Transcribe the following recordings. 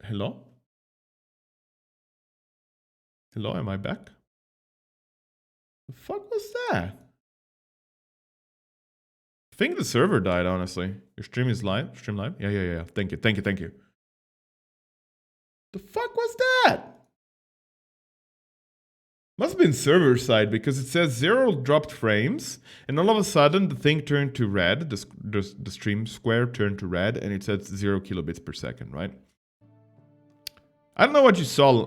Hello? Hello, am I back? The fuck was that? I think the server died, honestly. Your stream is live? Stream live? Yeah. Thank you. The fuck was that? Must have been server side because it says 0 dropped frames, and all of a sudden the thing turned to red. The stream square turned to red, and it said 0 kilobits per second, right? I don't know what you saw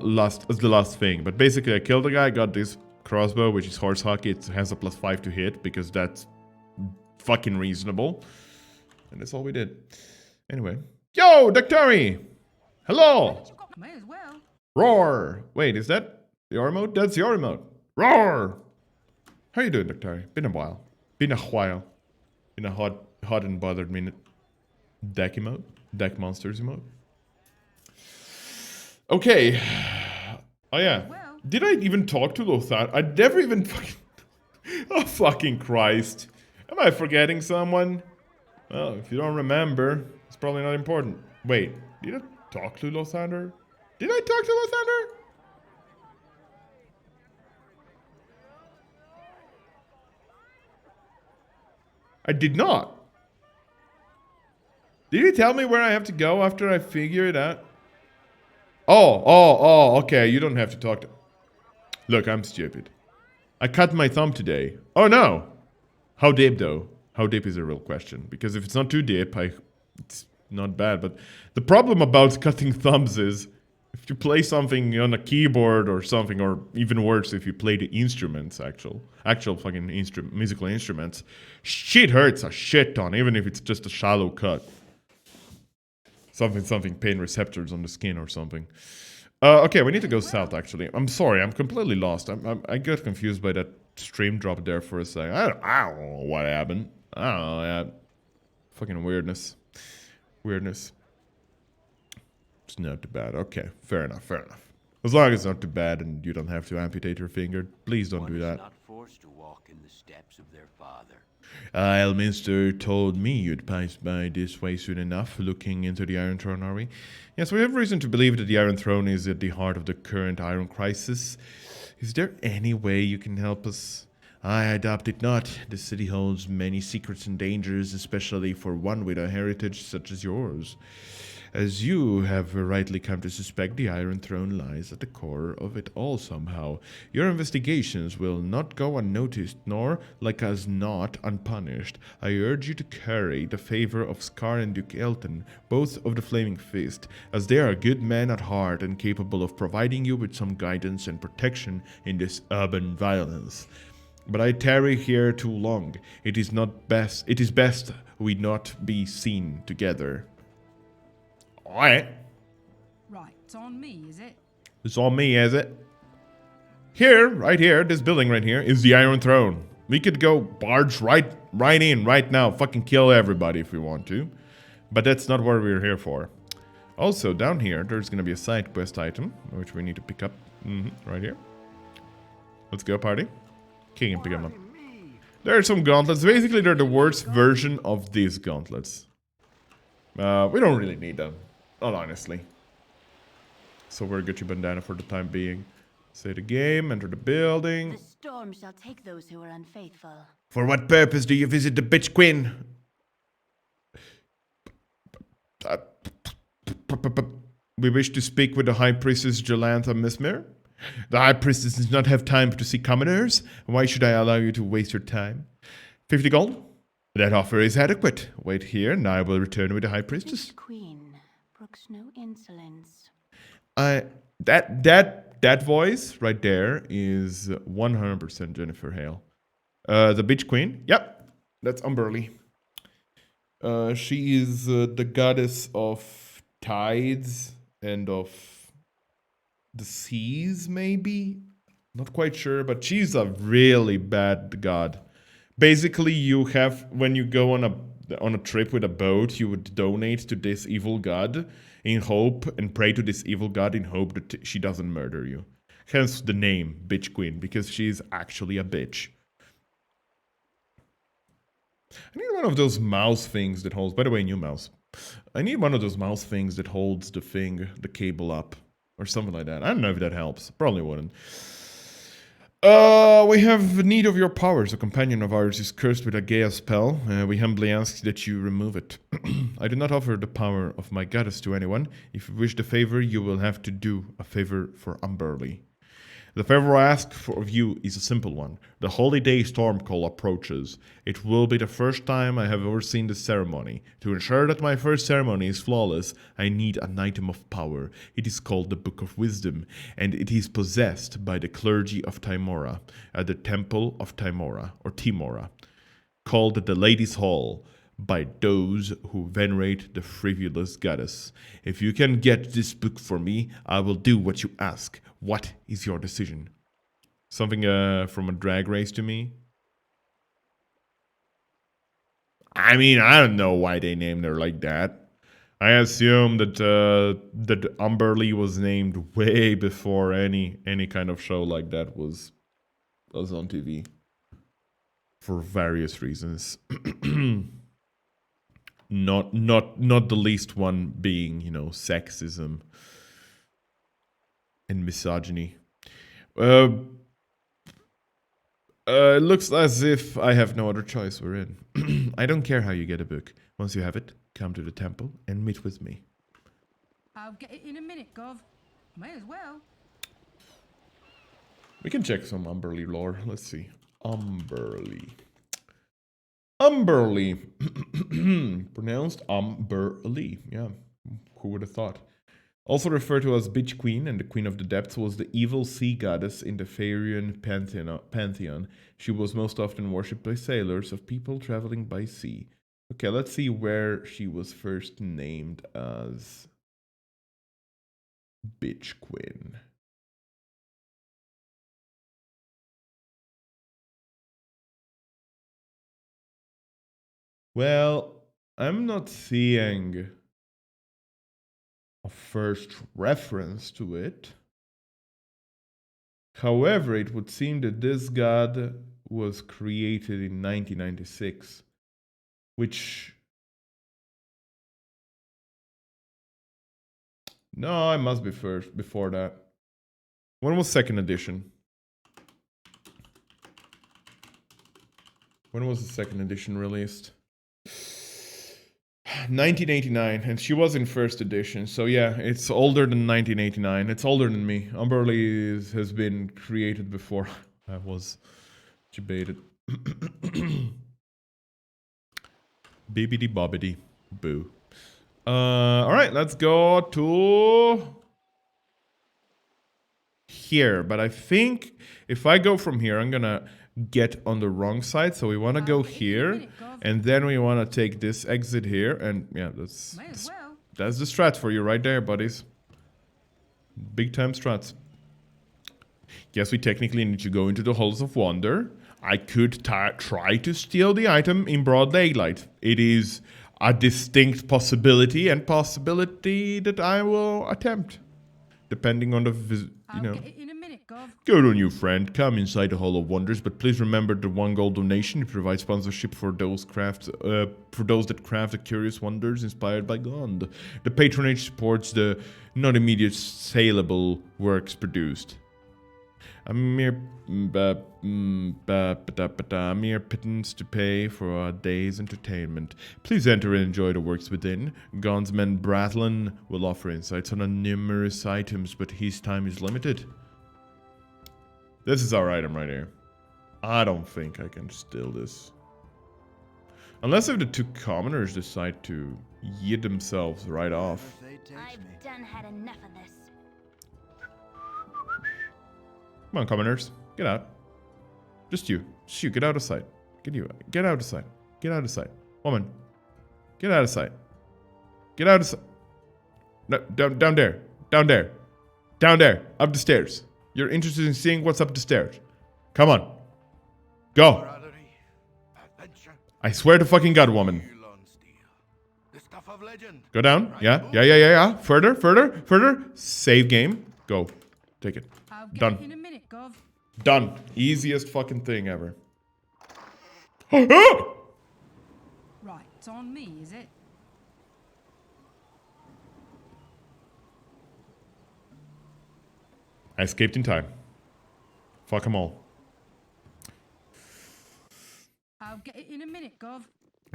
as the last thing, but basically I killed a guy, got this crossbow, which is horse hockey. It has a +5 to hit because that's fucking reasonable. And that's all we did. Anyway. Yo, Daktari! Hello! May as well. Roar! Wait, is that your emote? That's your emote. Roar! How you doing, Daktari? Been a while. Been a hot and bothered minute. Deck emote? Deck monsters emote? Okay. Oh yeah. Did I even talk to Lothar? I never even fucking... Oh fucking Christ. Am I forgetting someone? Well, if you don't remember, it's probably not important. Wait, did I talk to Lothar? Did I talk to Lothar? I did not. Did he tell me where I have to go after I figure it out? Oh, okay, you don't have to talk to... Look, I'm stupid. I cut my thumb today. Oh no! How deep though? How deep is a real question. Because if it's not too deep, it's not bad. But the problem about cutting thumbs is if you play something on a keyboard or something, or even worse, if you play the instruments, actual fucking musical instruments, shit hurts a shit ton, even if it's just a shallow cut. Something pain receptors on the skin or something. Okay, we need to go south, actually. I'm sorry, I'm completely lost. I got confused by that stream drop there for a second. I don't know what happened. I don't know, yeah. Fucking weirdness. It's not too bad. Okay, fair enough. As long as it's not too bad and you don't have to amputate your finger, please don't do that. Not forced to walk in the steps of their father. Elminster told me you'd pass by this way soon enough, looking into the Iron Throne, are we? Yes, we have reason to believe that the Iron Throne is at the heart of the current Iron Crisis. Is there any way you can help us? I doubt it not. The city holds many secrets and dangers, especially for one with a heritage such as yours. As you have rightly come to suspect, the Iron Throne lies at the core of it all somehow. Your investigations will not go unnoticed, nor, like as not, unpunished. I urge you to curry the favor of Scar and Duke Elton, both of the Flaming Fist, as they are good men at heart and capable of providing you with some guidance and protection in this urban violence. But I tarry here too long. It is best we not be seen together. Alright. Right, it's on me, is it? It's on me, is it? Here, right here, this building right here, is the Iron Throne. We could go barge right in, right now, fucking kill everybody if we want to. But that's not what we're here for. Also, down here, there's gonna be a side quest item, which we need to pick up. Right here. Let's go, party. King and pick them up. There are some gauntlets. Basically, they're the worst version of these gauntlets. We don't really need them. Not honestly. So we're Gucci bandana for the time being. Say the game, enter the building. The storm shall take those who are unfaithful. For what purpose do you visit the bitch queen? We wish to speak with the High Priestess Jolantha Mismir. The High Priestess does not have time to see commoners. Why should I allow you to waste your time? 50 gold? That offer is adequate. Wait here, and I will return with the High Priestess. This queen brooks no insolence. That voice right there is 100% Jennifer Hale. The Bitch Queen. Yep, that's Umberly. She is the goddess of tides and of the seas, maybe? Not quite sure, but she's a really bad god. Basically, you have, when you go on a trip with a boat, you would donate to this evil god in hope, and pray to this evil god in hope that she doesn't murder you. Hence the name, Bitch Queen, because she's actually a bitch. I need one of those mouse things that holds, by the way, new mouse. I need one of those mouse things that holds the cable up. Or something like that. I don't know if that helps. Probably wouldn't. We have need of your powers. A companion of ours is cursed with a Gaia spell. We humbly ask that you remove it. I do not offer the power of my goddess to anyone. If you wish the favor, you will have to do a favor for Umberly. The favor I ask of you is a simple one. The holy day storm call approaches. It will be the first time I have ever seen the ceremony. To ensure that my first ceremony is flawless, I need an item of power. It is called the Book of Wisdom, and it is possessed by the clergy of Timora at the Temple of Timora, called the Ladies' Hall by those who venerate the frivolous goddess. If you can get this book for me, I will do what you ask. What is your decision? Something from a drag race to me? I mean, I don't know why they named her like that. I assume that that Umberly was named way before any kind of show like that was on TV. For various reasons. Not the least one being, sexism and misogyny. It looks as if I have no other choice. We're in. I don't care how you get a book. Once you have it, come to the temple and meet with me. I'll get it in a minute, Gov. May as well. We can check some Umberly lore. Let's see. Umberly. Umberly. Pronounced Umberly. Yeah. Who would have thought? Also referred to as Bitch Queen and the Queen of the Depths, was the evil sea goddess in the Farian pantheon. She was most often worshipped by sailors of people traveling by sea. Okay, let's see where she was first named as Bitch Queen. Well, I'm not seeing a first reference to it. However, it would seem that this god was created in 1996, which... No, it must be first, before that. When was second edition? When was the second edition released? 1989, and she was in first edition, so yeah, it's older than 1989. It's older than me. Umberly has been created before I was debated. Bibbidi bobbidi boo. Alright, let's go to here, but I think if I go from here, I'm gonna get on the wrong side, so we want to go here, and then we want to take this exit here, and yeah, that's the strat for you right there, buddies. Big time strats. Yes, we technically need to go into the Halls of Wonder. I could try to steal the item in broad daylight. It is a distinct possibility that I will attempt, depending on the Good on you, friend. Come inside the Hall of Wonders, but please remember the 1 gold donation to provide sponsorship for those that craft the curious wonders inspired by God. The patronage supports the not immediate saleable works produced. A mere pittance to pay for a day's entertainment. Please enter and enjoy the works within. Gonsman Bratlin will offer insights on the numerous items, but his time is limited. This is our item right here. I don't think I can steal this. Unless if the 2 commoners decide to yeet themselves right off. I've done had enough of this. Come on, commoners. Get out. Just you, get out of sight. Get out of sight. Get out of sight. Woman. Get out of sight. Get out of sight. No, down there. Down there. Down there. Up the stairs. You're interested in seeing what's up the stairs. Come on. Go. I swear to fucking God, woman. Go down. Yeah. Further. Save game. Go. Take it. Done. In a minute, Gov. Done. Easiest fucking thing ever. Right, it's on me, is it? I escaped in time. Fuck them all. I'll get it in a minute, Gov.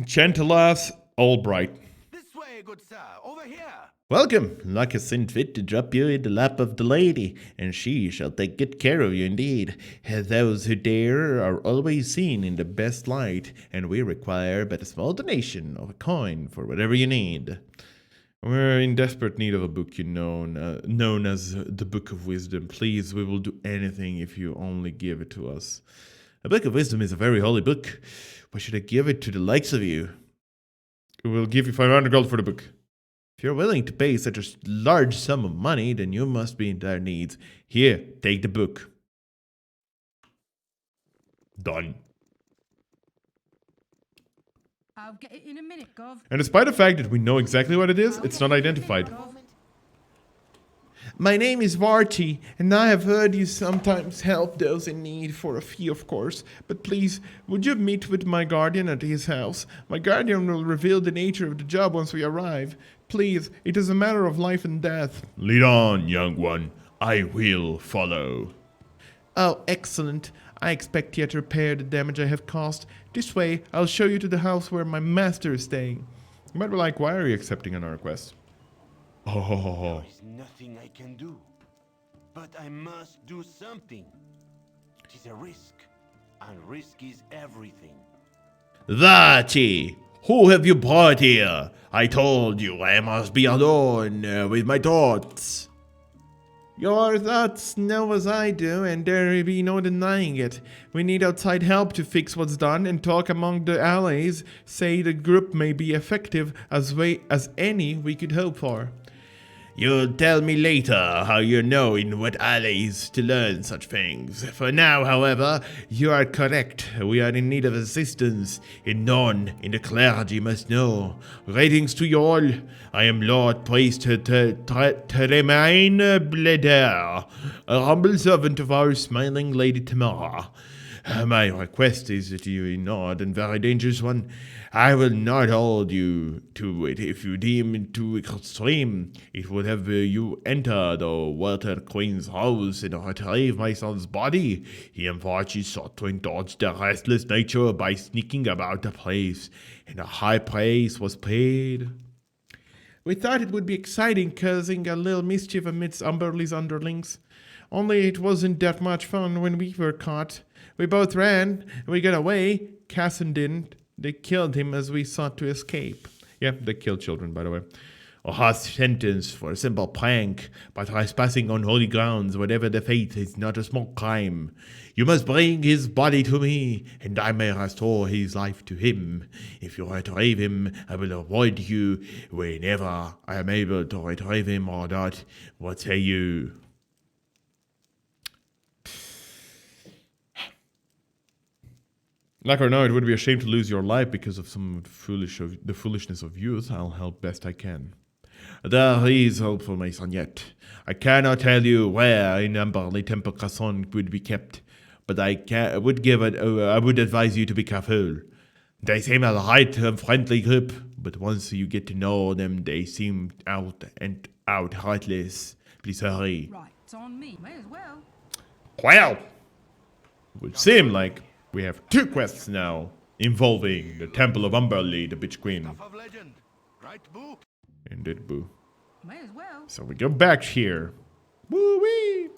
Chantelas Albright. This way, good sir. Over here. Welcome. Luck has seen fit to drop you in the lap of the lady, and she shall take good care of you indeed. Those who dare are always seen in the best light, and we require but a small donation of a coin for whatever you need. We're in desperate need of a book known as the Book of Wisdom. Please, we will do anything if you only give it to us. A Book of Wisdom is a very holy book. Why should I give it to the likes of you? We'll give you 500 gold for the book. If you're willing to pay such a large sum of money, then you must be in dire needs. Here, take the book. Done. I'll get it in a minute, Gov. And despite the fact that we know exactly what it is, it's not identified. My name is Varty, and I have heard you sometimes help those in need for a fee, of course. But please, would you meet with my guardian at his house? My guardian will reveal the nature of the job once we arrive. Please, it is a matter of life and death. Lead on, young one. I will follow. Oh, excellent. I expect you to repair the damage I have caused. This way, I'll show you to the house where my master is staying. You might be like, why are you accepting another request? Oh. There is nothing I can do. But I must do something. It is a risk. And risk is everything. Varty, who have you brought here? I told you I must be alone with my thoughts. Your thoughts know as I do, and there will be no denying it. We need outside help to fix what's done and talk among the allies. Say the group may be effective as any we could hope for. You'll tell me later how you know in what allies to learn such things. For now, however, you are correct. We are in need of assistance, and none in the clergy must know. Greetings to you all. I am Lord Priest Tremaine Baldur, a humble servant of our smiling Lady Tamara. My request is that you is not a very dangerous one. I will not hold you to it if you deem it too extreme. It would have you enter the Water Queen's house and retrieve my son's body. He unfortunately sought to indulge their restless nature by sneaking about the place, and a high price was paid. We thought it would be exciting, causing a little mischief amidst Umberley's underlings. Only it wasn't that much fun when we were caught. We both ran, and we got away. Casson didn't. They killed him as we sought to escape. Yeah, they kill children, by the way. A harsh sentence for a simple prank, but trespassing on holy grounds, whatever the fate, is not a small crime. You must bring his body to me, and I may restore his life to him. If you retrieve him, I will reward you whenever I am able to retrieve him or not. What say you? Like or no, it would be a shame to lose your life because of some the foolishness of youth. I'll help best I can. There is hope for my son yet. I cannot tell you where in Amberley Temple Casson would be kept, but I would advise you to be careful. They seem a light and friendly group, but once you get to know them, they seem out and out heartless. Please hurry. Right, it's on me. May as well. Well, it would seem like we have two quests now involving the Temple of Umberley, the Bitch Queen. Stuff of legend. Right, Boo? Indeed, boo. May as well. So we go back here. Woo-wee!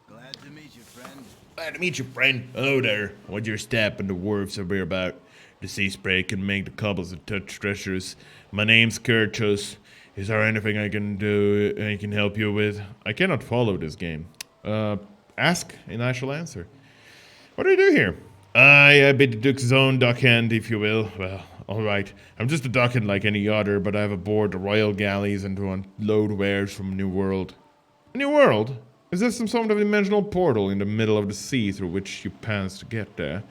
Glad to meet you, friend. Glad to meet you, friend. Hello there. What's your step and the dwarves are about? The sea spray can make the cobbles of touch treasures. My name's Kurchus. Is there anything I can do, I can help you with? I cannot follow this game. Ask and I shall answer. What do you do here? I bid the Duke's own dockhand, if you will. Well, alright. I'm just a dockhand like any other, but I have aboard the royal galleys and to unload wares from a new world. A new world? Is there some sort of dimensional portal in the middle of the sea through which you pass to get there?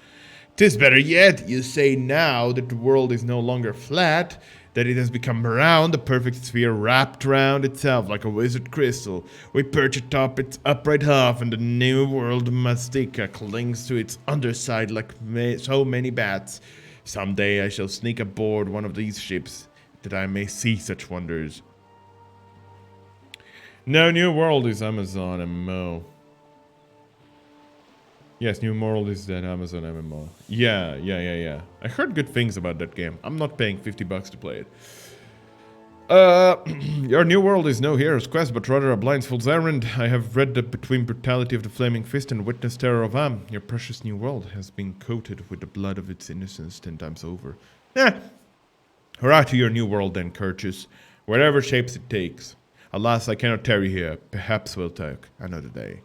'Tis better yet, you say now that the world is no longer flat, that it has become round, a perfect sphere wrapped round itself like a wizard crystal. We perch atop its upright half, and the new world Mastika clings to its underside like so many bats. Someday I shall sneak aboard one of these ships, that I may see such wonders. No, new world is Amazon and Mo. Yes, New World is an Amazon MMO. Yeah. I heard good things about that game. I'm not paying $50 to play it. Your new world is no hero's quest, but rather a blindfold's errand. I have read that between brutality of the Flaming Fist and witnessed terror of Am, your precious new world has been coated with the blood of its innocents 10 times over. Hurrah to your new world then, Courteous, whatever shapes it takes. Alas, I cannot tarry here. Perhaps we'll talk another day.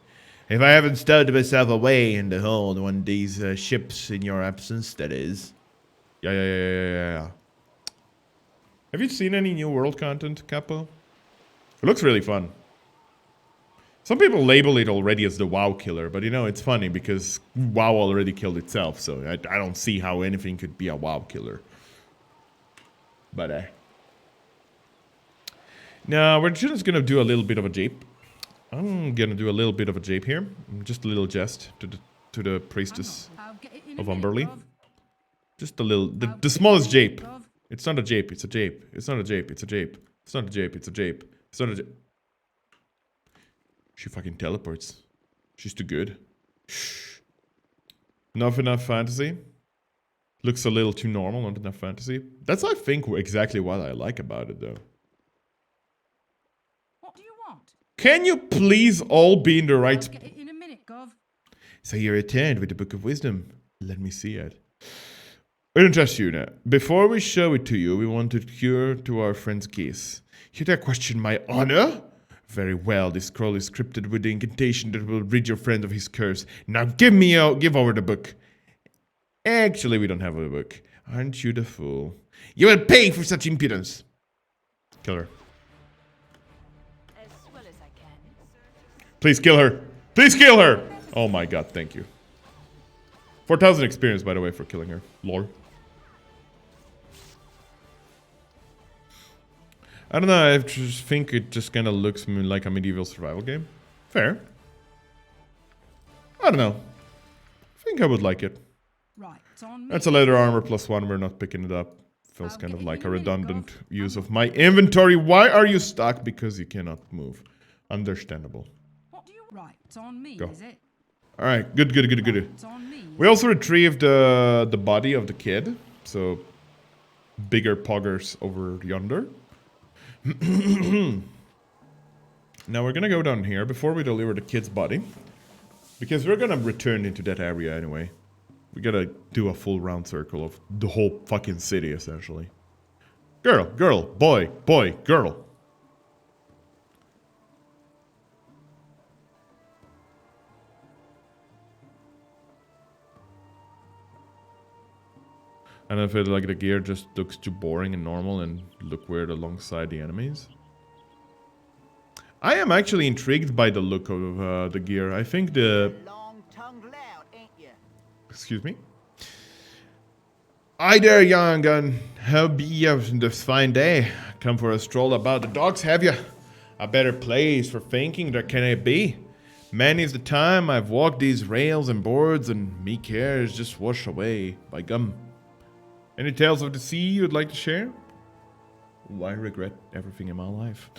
If I haven't stowed myself away in the hold one of these ships in your absence, that is. Yeah. Have you seen any new world content, Capo? It looks really fun. Some people label it already as the WoW killer, but you know, it's funny because WoW already killed itself, so I don't see how anything could be a WoW killer. But, now, we're just gonna do a little bit of a jape. I'm gonna do a little bit of a jape here. Just a little jest to the priestess I'll get it in a of minute, Umberly. Gov. Just a little, the smallest jape. It's not a jape, it's a jape. It's not a jape, it's a jape. It's not a jape, it's a jape. It's not a jape. She fucking teleports. She's too good. Shh. Not enough fantasy. Looks a little too normal, not enough fantasy. That's, I think, exactly what I like about it, though. What do you want? Can you please all be in the right... I'll get it in a minute, Gov. So you returned with the Book of Wisdom. Let me see it. We don't trust you now. Before we show it to you, we want to cure to our friend's case. You dare question my honor? Very well, this scroll is scripted with the incantation that will rid your friend of his curse. Now give over the book. Actually, we don't have a book. Aren't you the fool? You will pay for such impudence. Kill her. As well as I can. Please kill her. Please kill her. Oh my god, thank you. 4,000 experience, by the way, for killing her. Lol. I don't know, I just think it just kind of looks like a medieval survival game. Fair. I don't know. I think I would like it. Right, it's on me. That's a leather armor +1, we're not picking it up. Feels I'll kind get of it like in a a minute, redundant Gov. use of my inventory. Why are you stuck? Because you cannot move. Understandable. What do you... Right, it's on me, Go. is it? Alright, good. It's on me. We also retrieved the body of the kid. So, bigger poggers over yonder. Now we're gonna go down here before we deliver the kid's body. Because we're gonna return into that area anyway. We gotta do a full round circle of the whole fucking city, essentially. Girl, boy, girl. And I feel like the gear just looks too boring and normal and look weird alongside the enemies. I am actually intrigued by the look of the gear. I think the... Long-tongued lout, ain't you? Excuse me? Hi there, young gun. How be you this fine day? Come for a stroll about the docks, have you? A better place for thinking there can it be? Many's the time I've walked these rails and boards and me cares just wash away by gum. Any tales of the sea you'd like to share? Well, I regret everything in my life.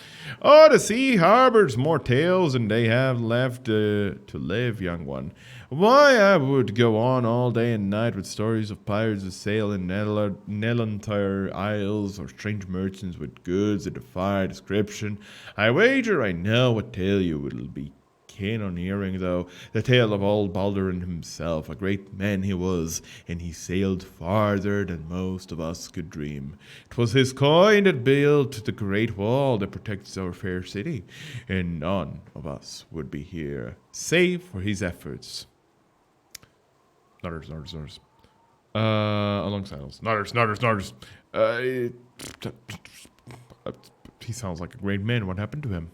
Oh, the sea harbors more tales than they have left to live, young one. Why, I would go on all day and night with stories of pirates who sail in Nelantire Isles or strange merchants with goods that defy description. I wager I know what tale you will be keen on hearing, though, the tale of old Baldur himself. A great man he was, and he sailed farther than most of us could dream. 'Twas his coin that built the great wall that protects our fair city, and none of us would be here, save for his efforts. Nutters. Alongside us. Nutters. He sounds like a great man. What happened to him?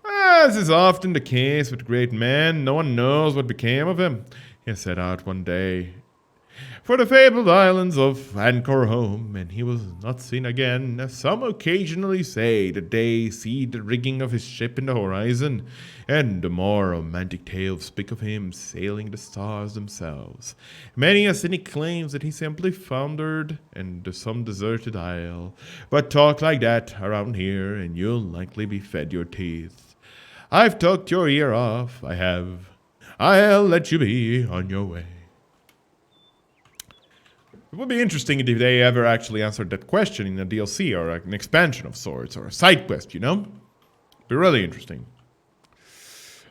As is often the case with great men, no one knows what became of him. He set out one day for the fabled islands of Anchor home, and he was not seen again, as some occasionally say that they see the rigging of his ship in the horizon, and the more romantic tales speak of him sailing the stars themselves. Many a cynic claims that he simply foundered in some deserted isle. But talk like that around here, and you'll likely be fed your teeth. I've talked your ear off, I have. I'll let you be on your way. It would be interesting if they ever actually answered that question in a DLC or an expansion of sorts or a side quest, you know? Be really interesting.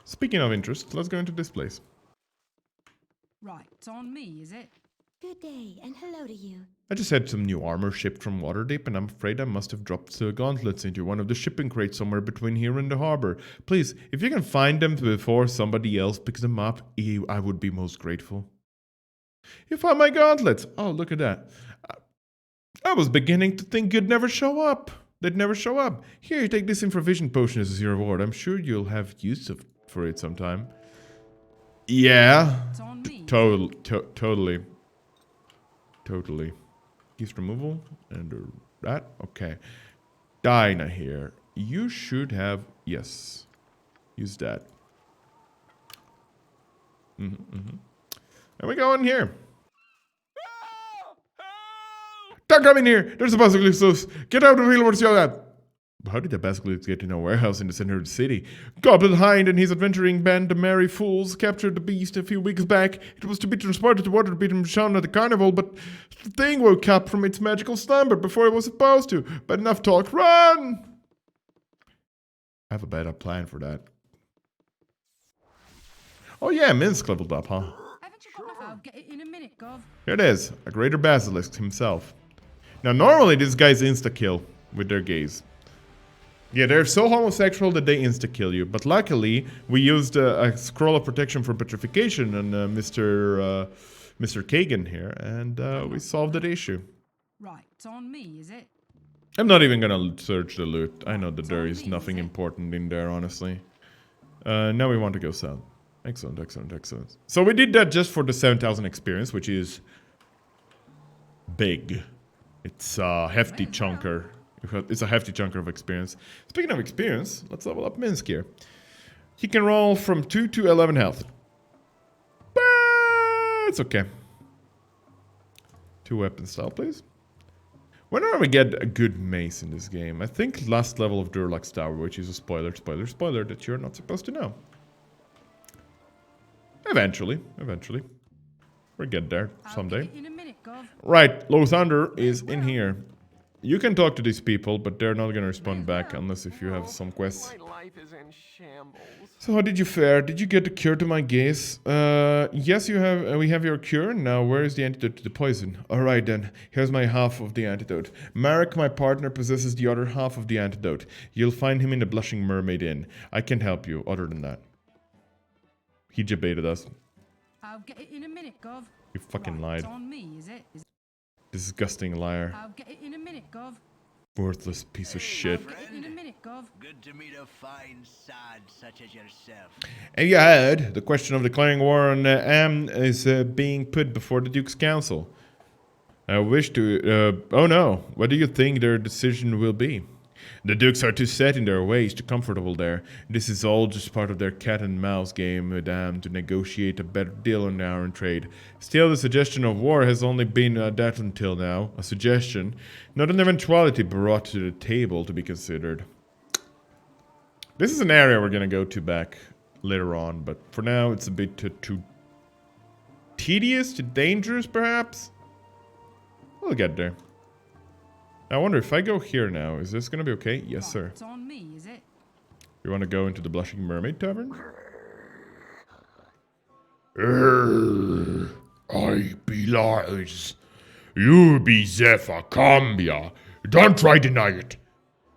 Speaking of interest, let's go into this place. Right, it's on me, is it? Good day, and hello to you. I just had some new armor shipped from Waterdeep, and I'm afraid I must have dropped the gauntlets into one of the shipping crates somewhere between here and the harbor. Please, if you can find them before somebody else picks them up, I would be most grateful. You found my gauntlets! Oh, look at that. I was beginning to think you'd never show up. They'd never show up. Here, you take this improvisation potion as your reward. I'm sure you'll have use for it sometime. Yeah. It's on me. Totally. Geese removal and that. Okay. Dinah here. You should have. Yes. Use that. And we go in here. Don't come in here! There's a basilisk! Get out of the wheel, what's your that? How did the basilisk get in a warehouse in the center of the city? Goblin Hind and his adventuring band, the Merry Fools, captured the beast a few weeks back. It was to be transported to Waterdeep and shown at the carnival, but the thing woke up from its magical slumber before it was supposed to. But enough talk, run! I have a better plan for that. Oh yeah, Minsk leveled up, huh? Haven't you got enough? I'll get it in a minute, Gov. Here it is, a greater basilisk himself. Now normally these guys insta-kill with their gaze. Yeah, they're so homosexual that they insta-kill you. But luckily, we used a scroll of protection for petrification on Mr. Kagan here, and we solved that issue. Right, it's on me, is it? I'm not even gonna search the loot. I know that there is nothing important in there, honestly. Now we want to go south. Excellent. So we did that just for the 7,000 experience, which is big. It's a hefty chunker. It's a hefty chunker of experience. Speaking of experience, let's level up Minsk here. He can roll from 2 to 11 health. But it's okay. 2 weapon style, please. When are we get a good mace in this game? I think last level of Durlax Tower, which is a spoiler that you're not supposed to know. Eventually. We'll get there someday. I'll get it in a minute, Gov. Right, Low Thunder is in here. You can talk to these people, but they're not gonna respond back unless if you have some quests. My life is in shambles. So how did you fare? Did you get the cure to my gaze? Yes, you have. We have your cure. Now, where is the antidote to the poison? Alright then, here's my half of the antidote. Marek, my partner, possesses the other half of the antidote. You'll find him in the Blushing Mermaid Inn. I can't help you, other than that. He debated us. I'll get it in a minute, Gov. You fucking Right, lied. it's on me, is it? Disgusting liar. I'll get it in a minute, Gov. Worthless piece of shit. I'll get it in a minute, Gov. Good to meet a fine sod such as yourself. And you heard, the question of declaring war on Am is being put before the Duke's Council. I wish to... oh no, what do you think their decision will be? The Dukes are too set in their ways, too comfortable there. This is all just part of their cat and mouse game with Am to negotiate a better deal on our trade. Still, the suggestion of war has only been that until now. A suggestion, not an eventuality brought to the table to be considered. This is an area we're gonna go to back later on, but for now it's a bit too tedious, too dangerous perhaps? We'll get there. I wonder if I go here now, is this gonna be okay? Yes, Right, sir. it's on me, is it? You wanna go into the Blushing Mermaid Tavern? I be lies. You be Zephyr Cambia. Don't try deny it.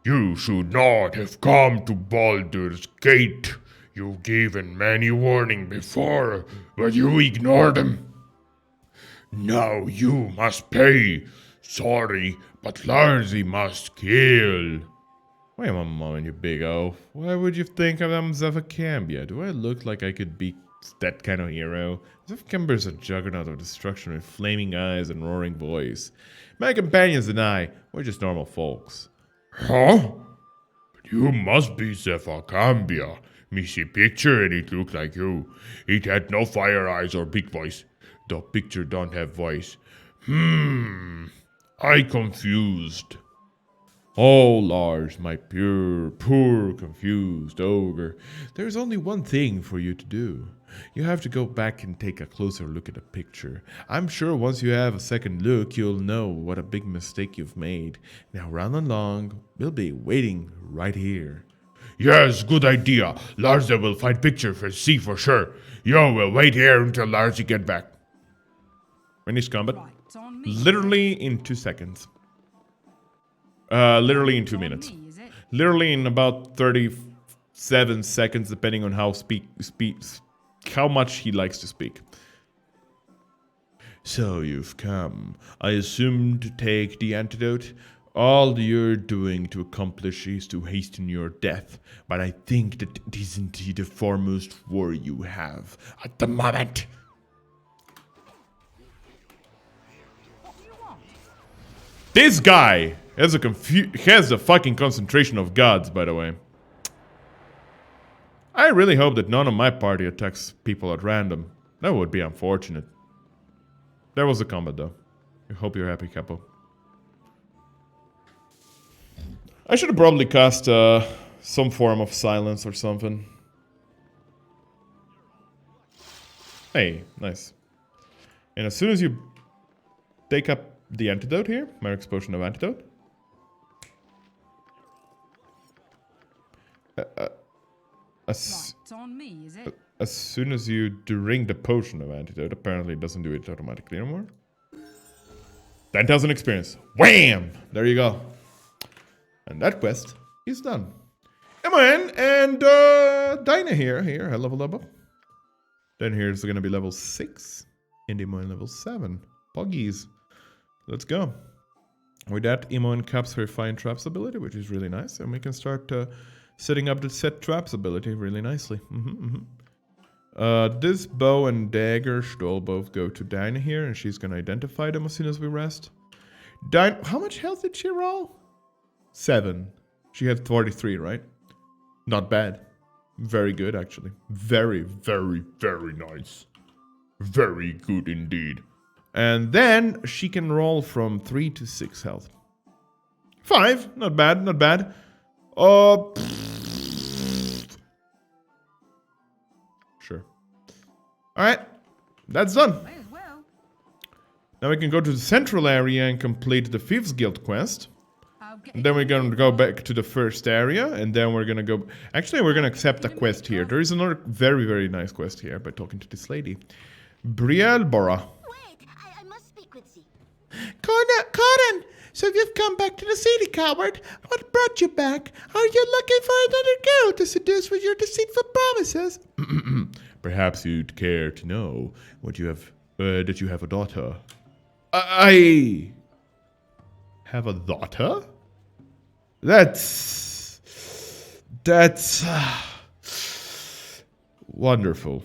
You should not have come to Baldur's Gate. You've given many warning before, but you ignored them. Now you must pay. Sorry, but Larzy must kill. Wait a moment, you big O. Why would you think I'm Zephyr Cambia? Do I look like I could be that kind of hero? Zephyr Cambia is a juggernaut of destruction with flaming eyes and roaring voice. My companions and I, we're just normal folks. Huh? But you must be Zephyr Cambia. Me see picture and it look like you. It had no fire eyes or big voice. The picture don't have voice. I confused. Oh, Lars, my poor, confused ogre. There's only one thing for you to do. You have to go back and take a closer look at the picture. I'm sure once you have a second look, you'll know what a big mistake you've made. Now run along. We'll be waiting right here. Yes, good idea. Lars will find picture for see for sure. Yo, we'll wait here until Lars get back. Finish combat. Right, it's on me. Literally in 2 seconds. Literally in 2 On minutes. me, is it? Literally in about 37 seconds, depending on how much he likes to speak. So you've come. I assume to take the antidote. All you're doing to accomplish is to hasten your death, but I think that it is indeed the foremost worry you have at the moment. What do you want? This guy has a fucking concentration of gods, by the way. I really hope that none of my party attacks people at random. That would be unfortunate. There was a combat though. I hope you're happy, Capo. I should have probably cast some form of silence or something. Hey, nice. And as soon as you take up the antidote here, Merrick's potion of antidote. Right, it's on me, is it? As soon as you drink the potion of antidote, apparently it doesn't do it automatically anymore. 10,000 experience. Wham! There you go. And that quest is done. Emma and Dinah here. I leveled up. Then here's gonna be level 6. And Imoen level 7. Poggies. Let's go. With that, Imoen caps her Fine Traps ability, which is really nice. And we can start setting up the Set Traps ability really nicely. This bow and dagger should all both go to Dinah here, and she's gonna identify them as soon as we rest. How much health did she roll? 7. She had 43, right? Not bad. Very good, actually. Very, very, very nice. Very good indeed. And then she can roll from 3 to 6 health. 5, not bad, not bad. Sure. Alright, that's done. May as well. Now we can go to the central area and complete the Thieves Guild quest. I'll get And then we're gonna go back to the first area, and then we're gonna go... Actually, we're gonna accept a quest here. There is another very, very nice quest here by talking to this lady. Brielle Bora. Wait, I must speak with thee. Corin! So you've come back to the city, coward. What brought you back? Are you looking for another girl to seduce with your deceitful promises? Perhaps you'd care to know what you have, that you have a daughter. I have a daughter? That's wonderful.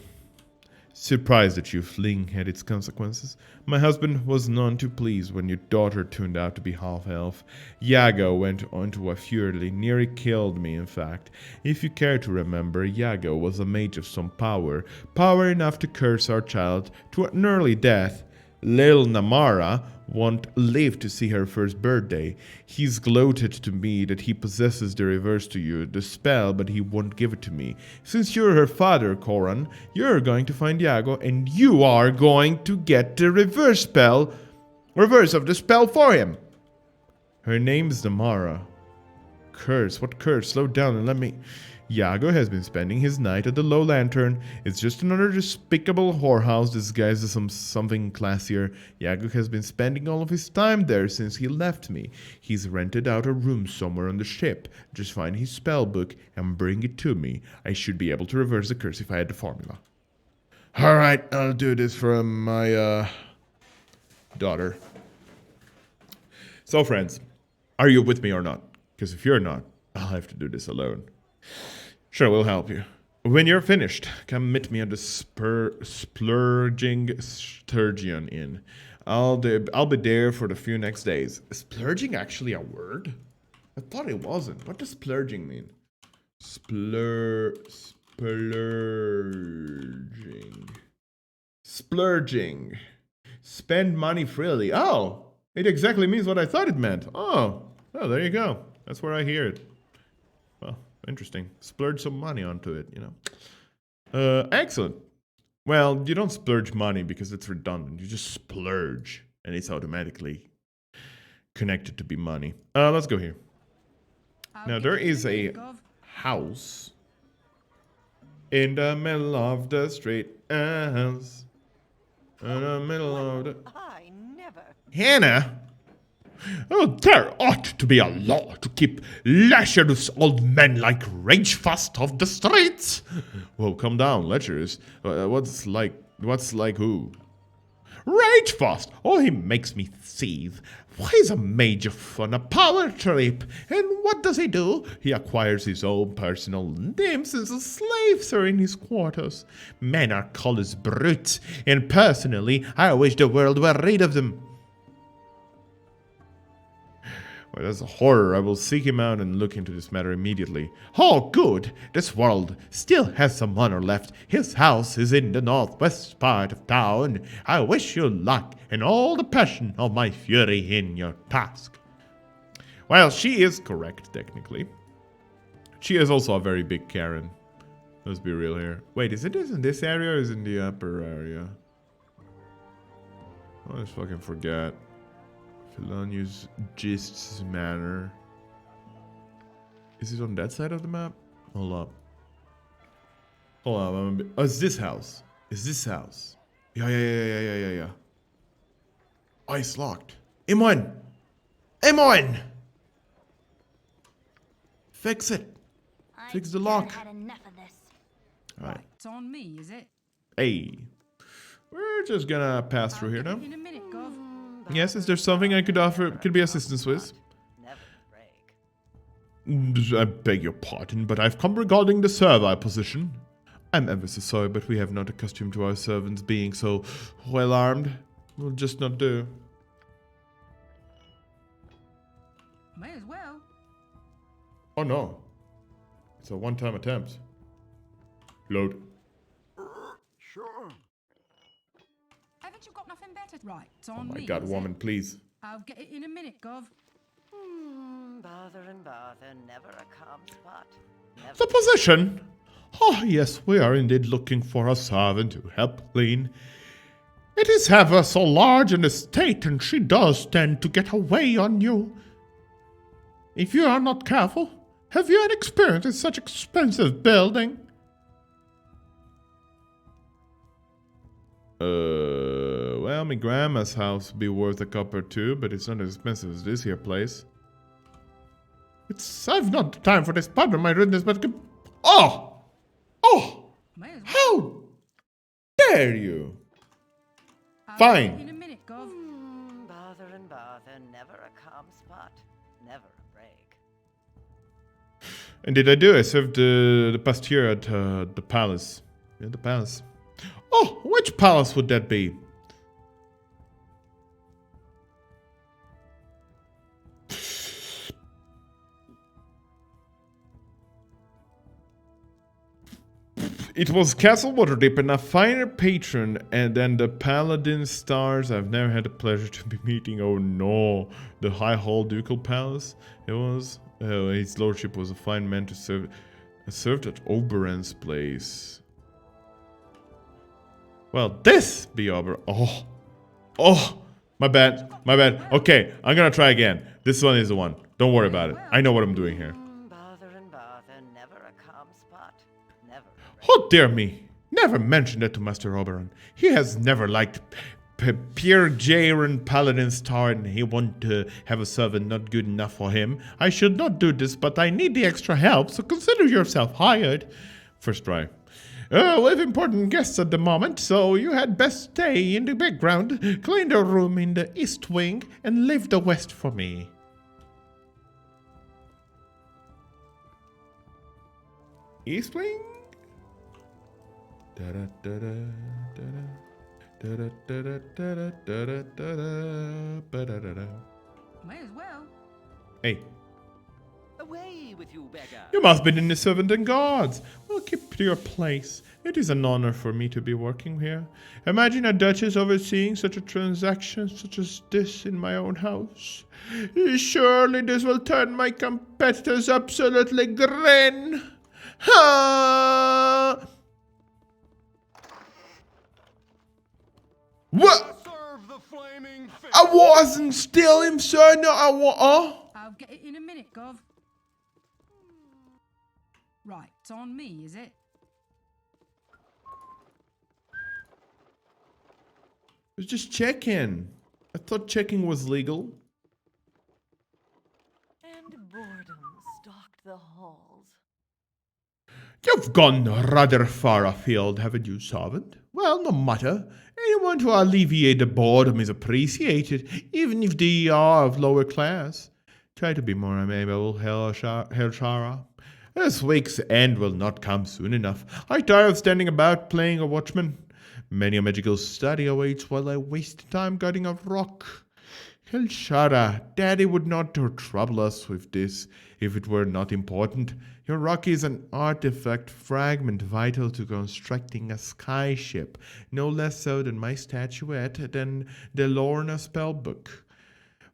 Surprised that your fling had its consequences. My husband was none too pleased when your daughter turned out to be half-elf. Iago went onto a fury, nearly killed me in fact. If you care to remember, Iago was a mage of some power. Power enough to curse our child to an early death. Lil Namara won't live to see her first birthday. He's gloated to me that he possesses the reverse to you, the spell, but he won't give it to me. Since you're her father, Coran, you're going to find Iago, and you are going to get the reverse of the spell for him. Her name's Namara. Curse, what curse? Slow down and let me... Iago has been spending his night at the Low Lantern. It's just another despicable whorehouse disguised as something classier. Iago has been spending all of his time there since he left me. He's rented out a room somewhere on the ship. Just find his spell book and bring it to me. I should be able to reverse the curse if I had the formula. Alright, I'll do this for my daughter. So friends, are you with me or not? Because if you're not, I'll have to do this alone. Sure, we'll help you. When you're finished, come meet me at the Splurging Sturgeon Inn. I'll be there for the few next days. Is splurging actually a word? I thought it wasn't. What does splurging mean? Splurging. Spend money freely. Oh, it exactly means what I thought it meant. Oh, there you go. That's where I hear it. Well, interesting. Splurge some money onto it, you know. Excellent. Well, you don't splurge money because it's redundant. You just splurge, and it's automatically connected to be money. Let's go here. I'll Now, get there it in is minute, a Gov. house in the middle of the street. A house in the middle of the... I never. Hannah! Oh, there ought to be a law to keep lecherous old men like Ragefast off the streets. Whoa, calm down, lecherous. What's like who? Ragefast! Oh, he makes me seethe. He's a major on a power trip. And what does he do? He acquires his own personal nymphs and slaves are in his quarters. Men are called as brutes, and personally, I wish the world were rid of them. Well, that's a horror. I will seek him out and look into this matter immediately. Oh, good. This world still has some honor left. His house is in the northwest part of town. I wish you luck and all the passion of my fury in your task. Well, she is correct, technically. She is also a very big Karen. Let's be real here. Wait, is it in this area or is it in the upper area? I just fucking forget. Felonious Gists Manor. Is it on that side of the map? Hold up. Hold up. Oh, it's this house. It's this house. Yeah. Oh, it's locked. M1! M1! Fix it. Fix the lock. Had enough of this. Alright. It's on me, is it? Hey. We're just gonna pass through here Get now. it in a minute, Gov. Yes, is there something I could be assistance with? Never break. I beg your pardon, but I've come regarding the servile position. I'm ever so sorry, but we have not accustomed to our servants being so well armed. Will just not do. May as well. Oh no. It's a one-time attempt. Load. Sure. Haven't you got nothing better? Right, it's Oh on my me. god, is woman, it? please. I'll get it in a minute, Gov. Bother and bother, never a calm spot. Never. The position? Oh, yes, we are indeed looking for a servant to help clean. It is ever so large an estate, and she does tend to get away on you. If you are not careful, have you any experience in such expensive building? Well, my grandma's house would be worth a cup or two, but it's not as expensive as this here place. I've not the time for this, pardon my rudeness, but... Oh! Oh! May as well. How Dare you? I'll Fine. Get it in a minute, Gov. Bother and bother, never a calm spot. Never a break. And did I do? I served the past year at the palace. Yeah, the palace. Oh, which palace would that be? It was Castle Waterdeep and a finer patron, and then the Paladin Stars. I've never had the pleasure to be meeting. Oh no, the High Hall Ducal Palace. It was. His lordship was a fine man to serve. Served at Oberon's place. Well, this be Oberon. Oh, my bad. Okay, I'm gonna try again. This one is the one. Don't worry about it. I know what I'm doing here. Bother and bother, never a calm spot. Never a break. Oh, dear me. Never mention that to Master Oberon. He has never liked Pierre Jaron Paladin Star, and he won't have a servant not good enough for him. I should not do this, but I need the extra help, so consider yourself hired. First try. We have important guests at the moment, so you had best stay in the background, clean the room in the east wing, and leave the west for me. East Wing? Da-da, da-da, da-da. Da-da-da-da-da-da-da-da-da-da. Ba-da-da-da. May as well. Hey, Away with you, beggar! You must be the new servant and guards. Well, keep to your place. It is an honor for me to be working here. Imagine a duchess overseeing such a transaction such as this in my own house. Surely this will turn my competitors absolutely grin. Ha! What? Serve the flaming fish. I wasn't stealing, sir. No, I want. I'll get it in a minute, Gov. Right, it's on me, is it? I was just checking. I thought checking was legal. And boredom stalked the halls. You've gone rather far afield, haven't you, servant? Well, no matter. Anyone to alleviate the boredom is appreciated, even if they are of lower class. Try to be more amiable, Herr Shara. This week's end will not come soon enough. I tire of standing about playing a watchman. Many a magical study awaits while I waste time guarding a rock. Hilshara, Daddy would not trouble us with this if it were not important. Your rock is an artifact fragment vital to constructing a skyship, no less so than my statuette than the Lorna spellbook.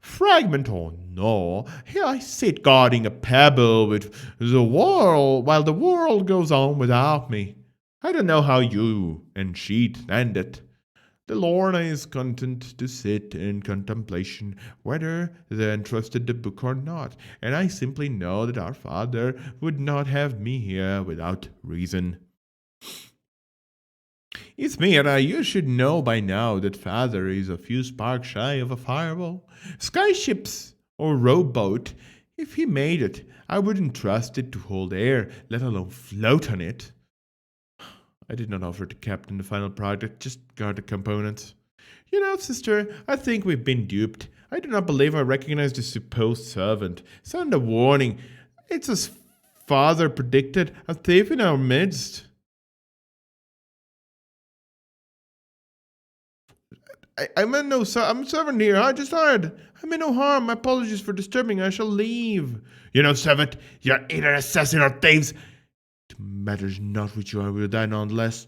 Fragment or no, here I sit guarding a pebble with the world while the world goes on without me. I don't know how you and she stand it. The Lorna is content to sit in contemplation, whether they entrusted the book or not, and I simply know that our father would not have me here without reason. Ismira, you should know by now that father is a few sparks shy of a fireball. Skyships or rowboat, if he made it, I wouldn't trust it to hold air, let alone float on it. I did not offer to captain the final product, just guard the components. You know, sister, I think we've been duped. I do not believe I recognize the supposed servant. Sound a warning. It's as father predicted, a thief in our midst. I meant no, I'm servant here. I just hired. I meant no harm. My apologies for disturbing. I shall leave. You're no servant. You're either assassin or thieves. It matters not which you are. We'll die nonetheless.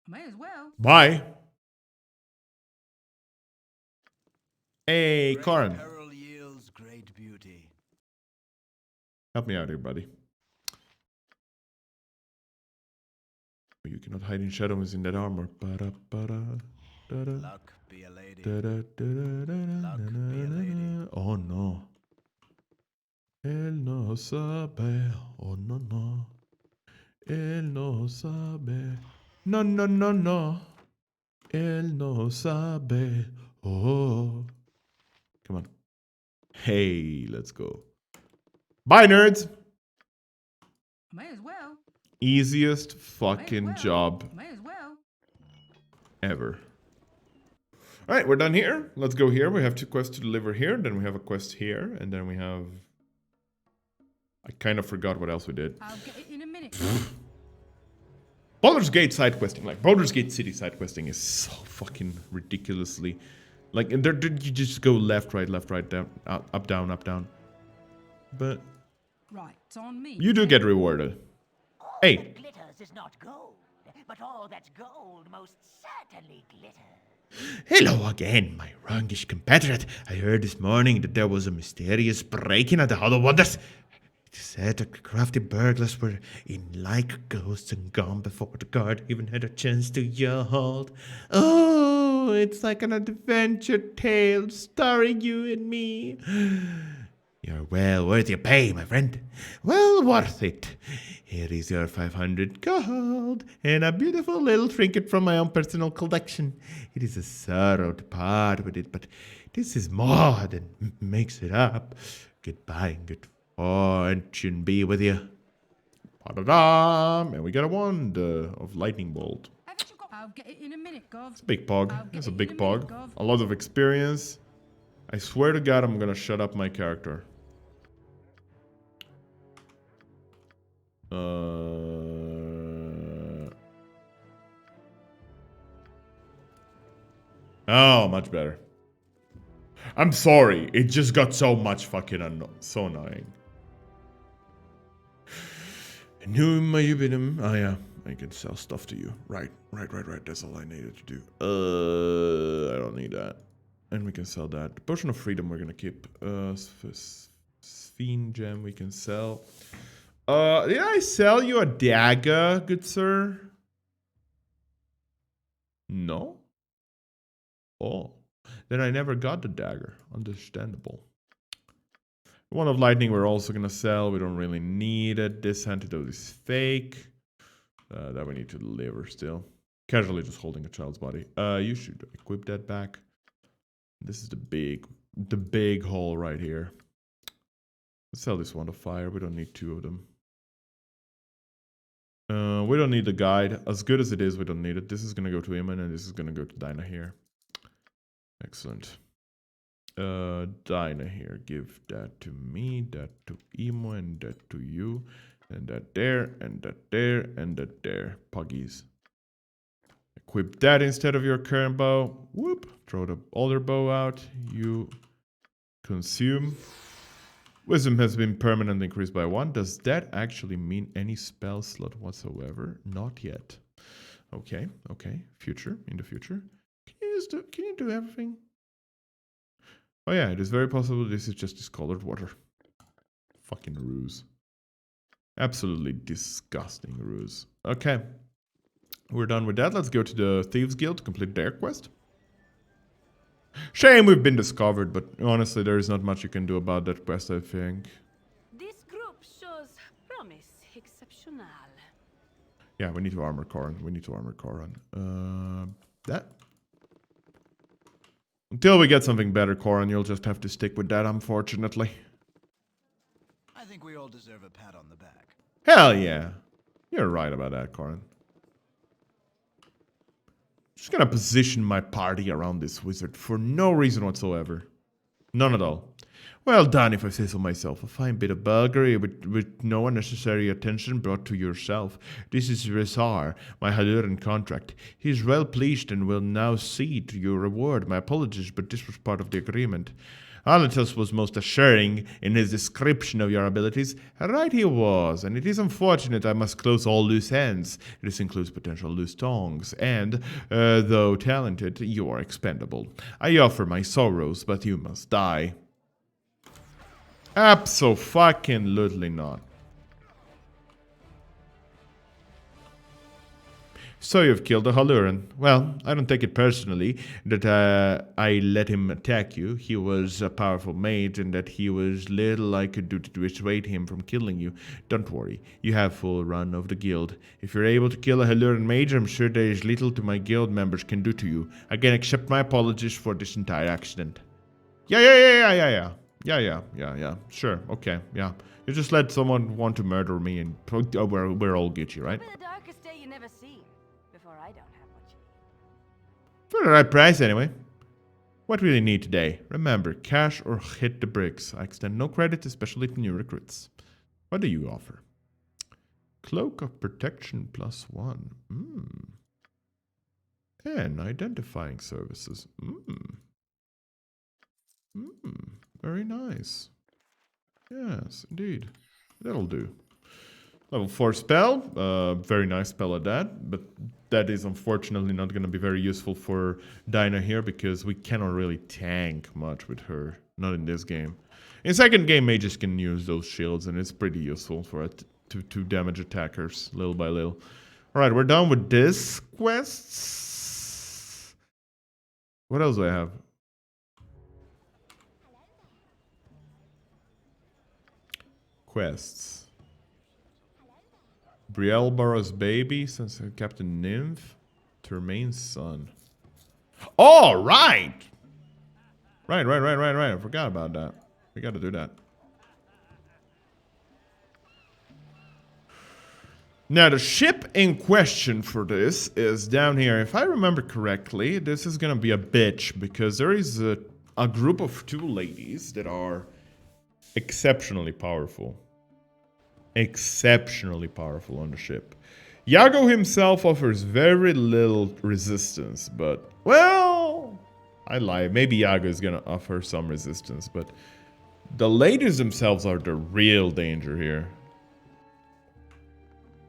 May as well. Bye. Hey, Corin. Peril yields great beauty. Help me out here, buddy. You cannot hide in shadows in that armor. Luck be a lady. Luck be a lady. Oh no. Él no sabe. Oh no, no. Él no sabe. No, no, no, no. Él no sabe. Oh. Come on. Hey, let's go. Bye, nerds. May as well. Easiest May as fucking well. job May as well. ever. All right, we're done here. Let's go here. We have 2 quests to deliver here. Then we have a quest here. And then we have... I kind of forgot what else we did. I'll get it in a minute. Baldur's Gate side questing, like Baldur's Gate City side questing is so fucking ridiculously... Like, and there, you just go left, right, down, up, down. But Right, it's on me. you do get rewarded. Hey, Glitters is not gold, but all that's gold most certainly glitters. hello again, my wrongish compatriot. I heard this morning that there was a mysterious break-in at the Hollow Wonders. It is said that crafty burglars were in like ghosts and gone before the guard even had a chance to yield. Oh, it's like an adventure tale starring you and me. You're well worth your pay, my friend. Well worth it. Here is your 500 gold and a beautiful little trinket from my own personal collection. It is a sorrow to part with it, but this is more than makes it up. Goodbye and good fortune be with you. Pa-da-dam! And we got a wand of lightning bolt. Haven't you got... I'll get it in a minute, Gov. It's a big pog. I'll get It's a it big in a minute, pog. Gov. A lot of experience. I swear to God, I'm gonna shut up my character. Oh, much better. I'm sorry. It just got so much fucking so annoying. Oh yeah, I can sell stuff to you. Right. That's all I needed to do. I don't need that. And we can sell that. The Potion of Freedom we're gonna keep. Sphene Gem we can sell. Did I sell you a dagger, good sir? No? Oh. Then I never got the dagger. Understandable. One of lightning we're also gonna sell. We don't really need it. This antidote is fake. That we need to deliver still. Casually just holding a child's body. You should equip that back. This is the big hole right here. Let's sell this one to fire. We don't need two of them. We don't need the guide. As good as it is, we don't need it. This is gonna go to Iman and this is gonna go to Dinah here. Excellent. Dinah here. Give that to me, that to Emo, and that to you. And that there, and that there, and that there. Puggies. Equip that instead of your current bow. Whoop. Throw the older bow out. You consume. Wisdom has been permanently increased by 1. Does that actually mean any spell slot whatsoever? Not yet. Okay. Future. In the future. Can you do everything? Oh yeah, it is very possible this is just discolored water. Fucking ruse. Absolutely disgusting ruse. Okay. We're done with that. Let's go to the Thieves Guild to complete their quest. Shame we've been discovered, but honestly, there is not much you can do about that quest, I think. This group shows promise exceptional. Yeah, we need to armor Corin. That. Until we get something better, Corin, you'll just have to stick with that, unfortunately. I think we all deserve a pat on the back. Hell yeah. You're right about that, Corin. Just gonna position my party around this wizard for no reason whatsoever. None at all. Well done, if I say so myself. A fine bit of Bulgari with no unnecessary attention brought to yourself. This is Rezar, my Haluran contract. He is well pleased and will now see to your reward. My apologies, but this was part of the agreement. Alatus was most assuring in his description of your abilities. Right he was, and it is unfortunate I must close all loose ends. This includes potential loose tongues, and, though talented, you are expendable. I offer my sorrows, but you must die. Abso-fucking-lutely not. So you've killed the Haluran. Well, I don't take it personally that I let him attack you. He was a powerful mage and that he was little I could do to dissuade him from killing you. Don't worry, you have full run of the guild. If you're able to kill a Haluran mage, I'm sure there is little to my guild members can do to you. Again, accept my apologies for this entire accident. Yeah. Sure, okay, yeah. You just let someone want to murder me and we're all Gucci, right? The darkest day you never see. Before I don't have what you need. For the right price, anyway. What will you need today? Remember, cash or hit the bricks. I extend no credit, especially to new recruits. What do you offer? Cloak of Protection +1. And identifying services. Very nice. Yes, indeed. That'll do. Level 4 spell. Very nice spell at that. But that is unfortunately not going to be very useful for Dinah here because we cannot really tank much with her. Not in this game. In second game, mages can use those shields and it's pretty useful for it to damage attackers little by little. Alright, we're done with this quest. What else do I have? Quests. Brielboro's baby, since Captain Nymph, Termaine's son. Oh, right! Right. I forgot about that. We gotta do that. Now, the ship in question for this is down here. If I remember correctly, this is gonna be a bitch because there is a group of 2 ladies that are exceptionally powerful. Exceptionally powerful on the ship. Yago himself offers very little resistance, but, well, I lie. Maybe Yago is gonna offer some resistance, but the ladies themselves are the real danger here.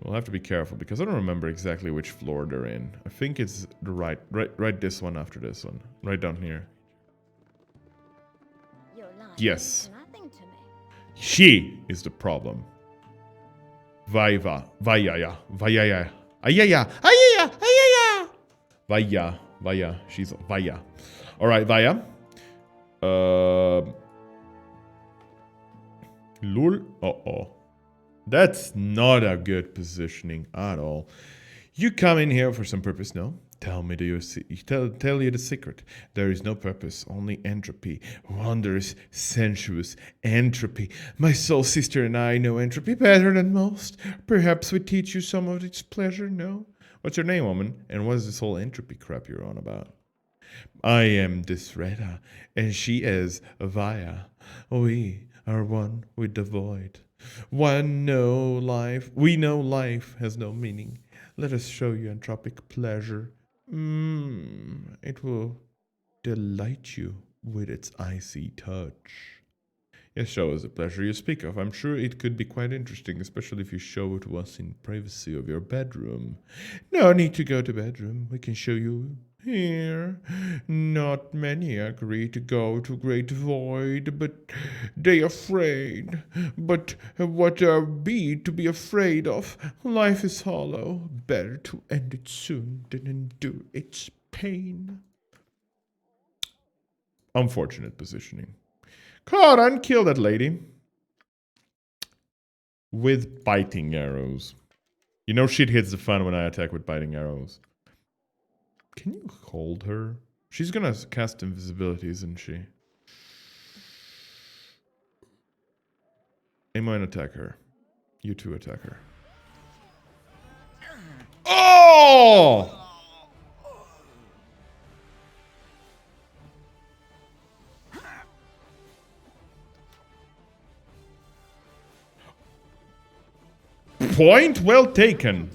We'll have to be careful because I don't remember exactly which floor they're in. I think it's the right this one after this one. Right down here. Your life Yes. means nothing to me. She is the problem. Vaiva. Vayaya. Vayaya. Ayaya. Ayaya. Ayaya. Vaya. Vaya. She's Vaya. Alright, Vaya. Lul. Uh-oh. That's not a good positioning at all. You come in here for some purpose, no? Tell me tell you the secret. There is no purpose, only entropy. Wondrous, sensuous entropy. My soul sister and I know entropy better than most. Perhaps we teach you some of its pleasure, no? What's your name, woman? And what is this whole entropy crap you're on about? I am Disreta, and she is Vaya. We are one with the void. We know life has no meaning. Let us show you entropic pleasure. It will delight you with its icy touch. Yes, show us the pleasure you speak of. I'm sure it could be quite interesting, especially if you show it to us in privacy of your bedroom. No need to go to bedroom. We can show you here. Not many agree to go to great void, but they afraid. But what there be to be afraid of? Life is hollow. Better to end it soon than endure its pain. Unfortunate positioning. Coran, kill that lady. With biting arrows. You know shit hits the fan when I attack with biting arrows. Can you hold her? She's gonna cast invisibility, isn't she? Aim and attack her. You two attack her. Oh! Point well taken.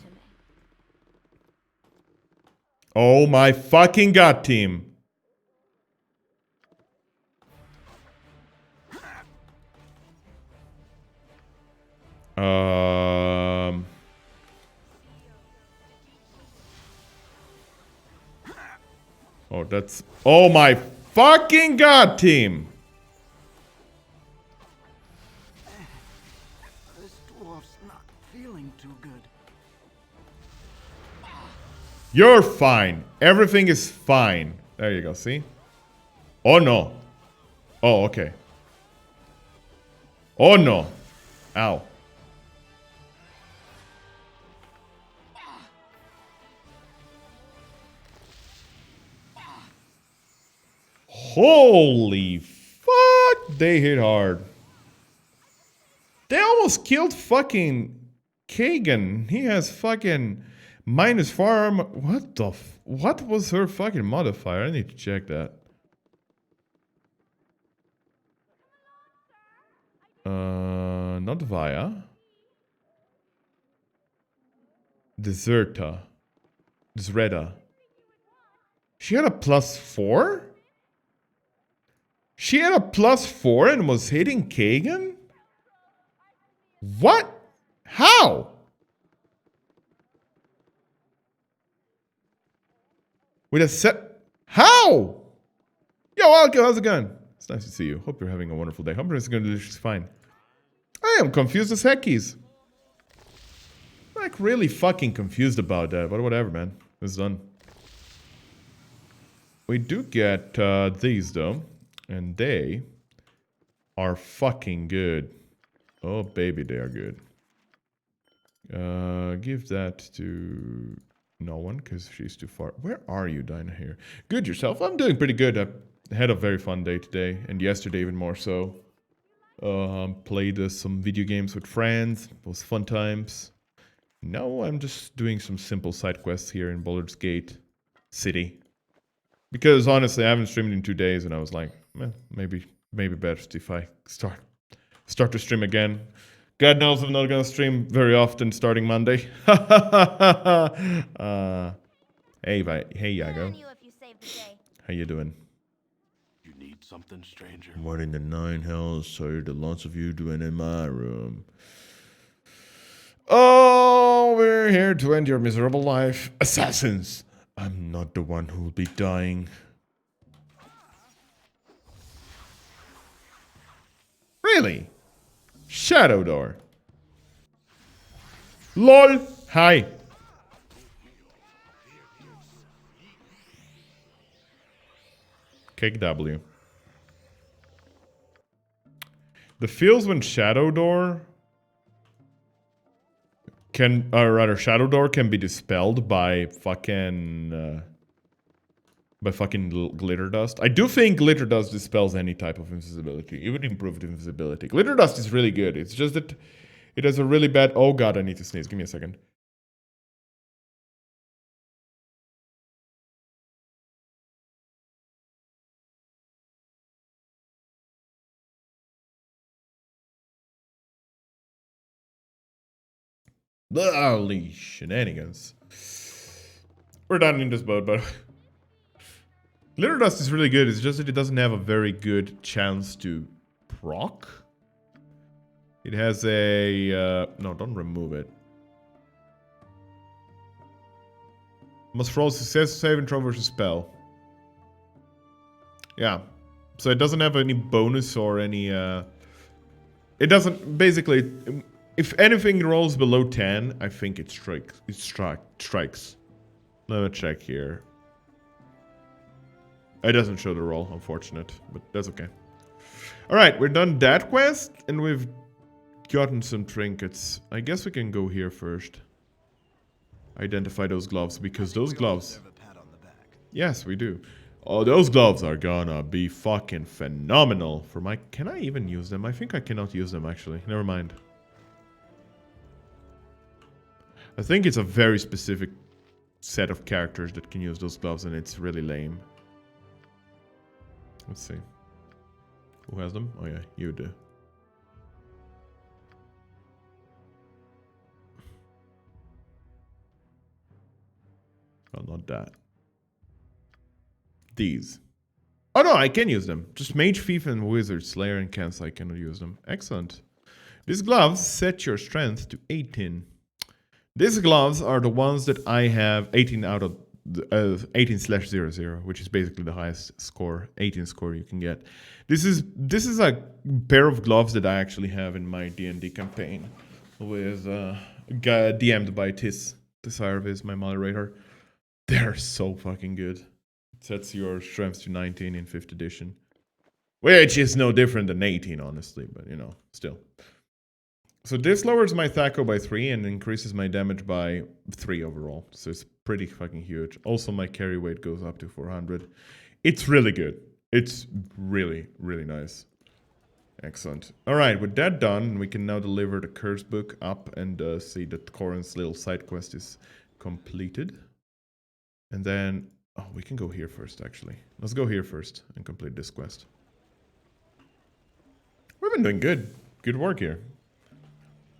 Oh my fucking god, team. Oh, that's... Oh my fucking god, team. This dwarf's not feeling too good. You're fine. Everything is fine. There you go, see? Oh no. Oh, okay. Oh no. Ow. Holy fuck. They hit hard. They almost killed fucking Kagan. He has fucking minus farm. What the what was her fucking modifier? I need to check that. Not Via. Deserta. Desreda. She had a +4? She had a +4 and was hitting Kagan? What? How? With a set... How? Yo, Alco, how's it going? It's nice to see you. Hope you're having a wonderful day. Hope everything's going to do just fine. I am confused as heckies. Like, really fucking confused about that. But whatever, man. It's done. We do get these, though. And they are fucking good. Oh, baby, they are good. Give that to no one, because she's too far. Where are you, Dinah, here? Good yourself? I'm doing pretty good. I had a very fun day today, and yesterday even more so. Played some video games with friends. It was fun times. Now I'm just doing some simple side quests here in Baldur's Gate City. Because honestly, I haven't streamed in 2 days, and I was like, maybe best if I start to stream again. God knows I'm not gonna stream very often starting Monday. Hey, Yago. How you doing? You need something, stranger? What in the nine hells are the lots of you doing in my room? Oh, we're here to end your miserable life. Assassins! I'm not the one who'll be dying. Really? Shadow Door. LOL! Hi. Kick W. The feels when Shadow Door can, or rather, Shadow Door can be dispelled by fucking glitter dust. I do think glitter dust dispels any type of invisibility, even improved invisibility. Glitter dust is really good. It's just that it has a really bad. Oh god, I need to sneeze. Give me a second. Holy shenanigans. We're done in this boat, but glitter dust is really good. It's just that it doesn't have a very good chance to proc. It has a no, don't remove it. Must roll success saving throw versus spell. Yeah, so it doesn't have any bonus or any. It doesn't basically. If anything rolls below 10, I think it strikes. It strikes. Let me check here. It doesn't show the roll, unfortunate, but that's okay. All right, we're done that quest, and we've gotten some trinkets. I guess we can go here first. Identify those gloves, because those gloves. Yes, we do. Oh, those gloves are gonna be fucking phenomenal for my. Can I even use them? I think I cannot use them actually. Never mind. I think it's a very specific set of characters that can use those gloves, and it's really lame. Let's see. Who has them? Oh yeah, you do. Oh, not that. These. Oh no, I can use them. Just Mage, Thief, and Wizard, Slayer, and Cancel, I cannot use them. Excellent. These gloves set your strength to 18. These gloves are the ones that I have 18 out of 18/00, which is basically the highest score, 18 score you can get. This is a pair of gloves that I actually have in my D&D campaign with DM'd by Tis. Tisarv is my moderator. They're so fucking good. It sets your strength to 19 in 5th edition, which is no different than 18, honestly, but you know, still. So this lowers my Thaco by 3 and increases my damage by 3 overall. So it's pretty fucking huge. Also, my carry weight goes up to 400. It's really good. It's really, really nice. Excellent. All right, with that done, we can now deliver the curse book up and see that Corin's little side quest is completed. And then, oh, we can go here first, actually. Let's go here first and complete this quest. We've been doing good. Good work here.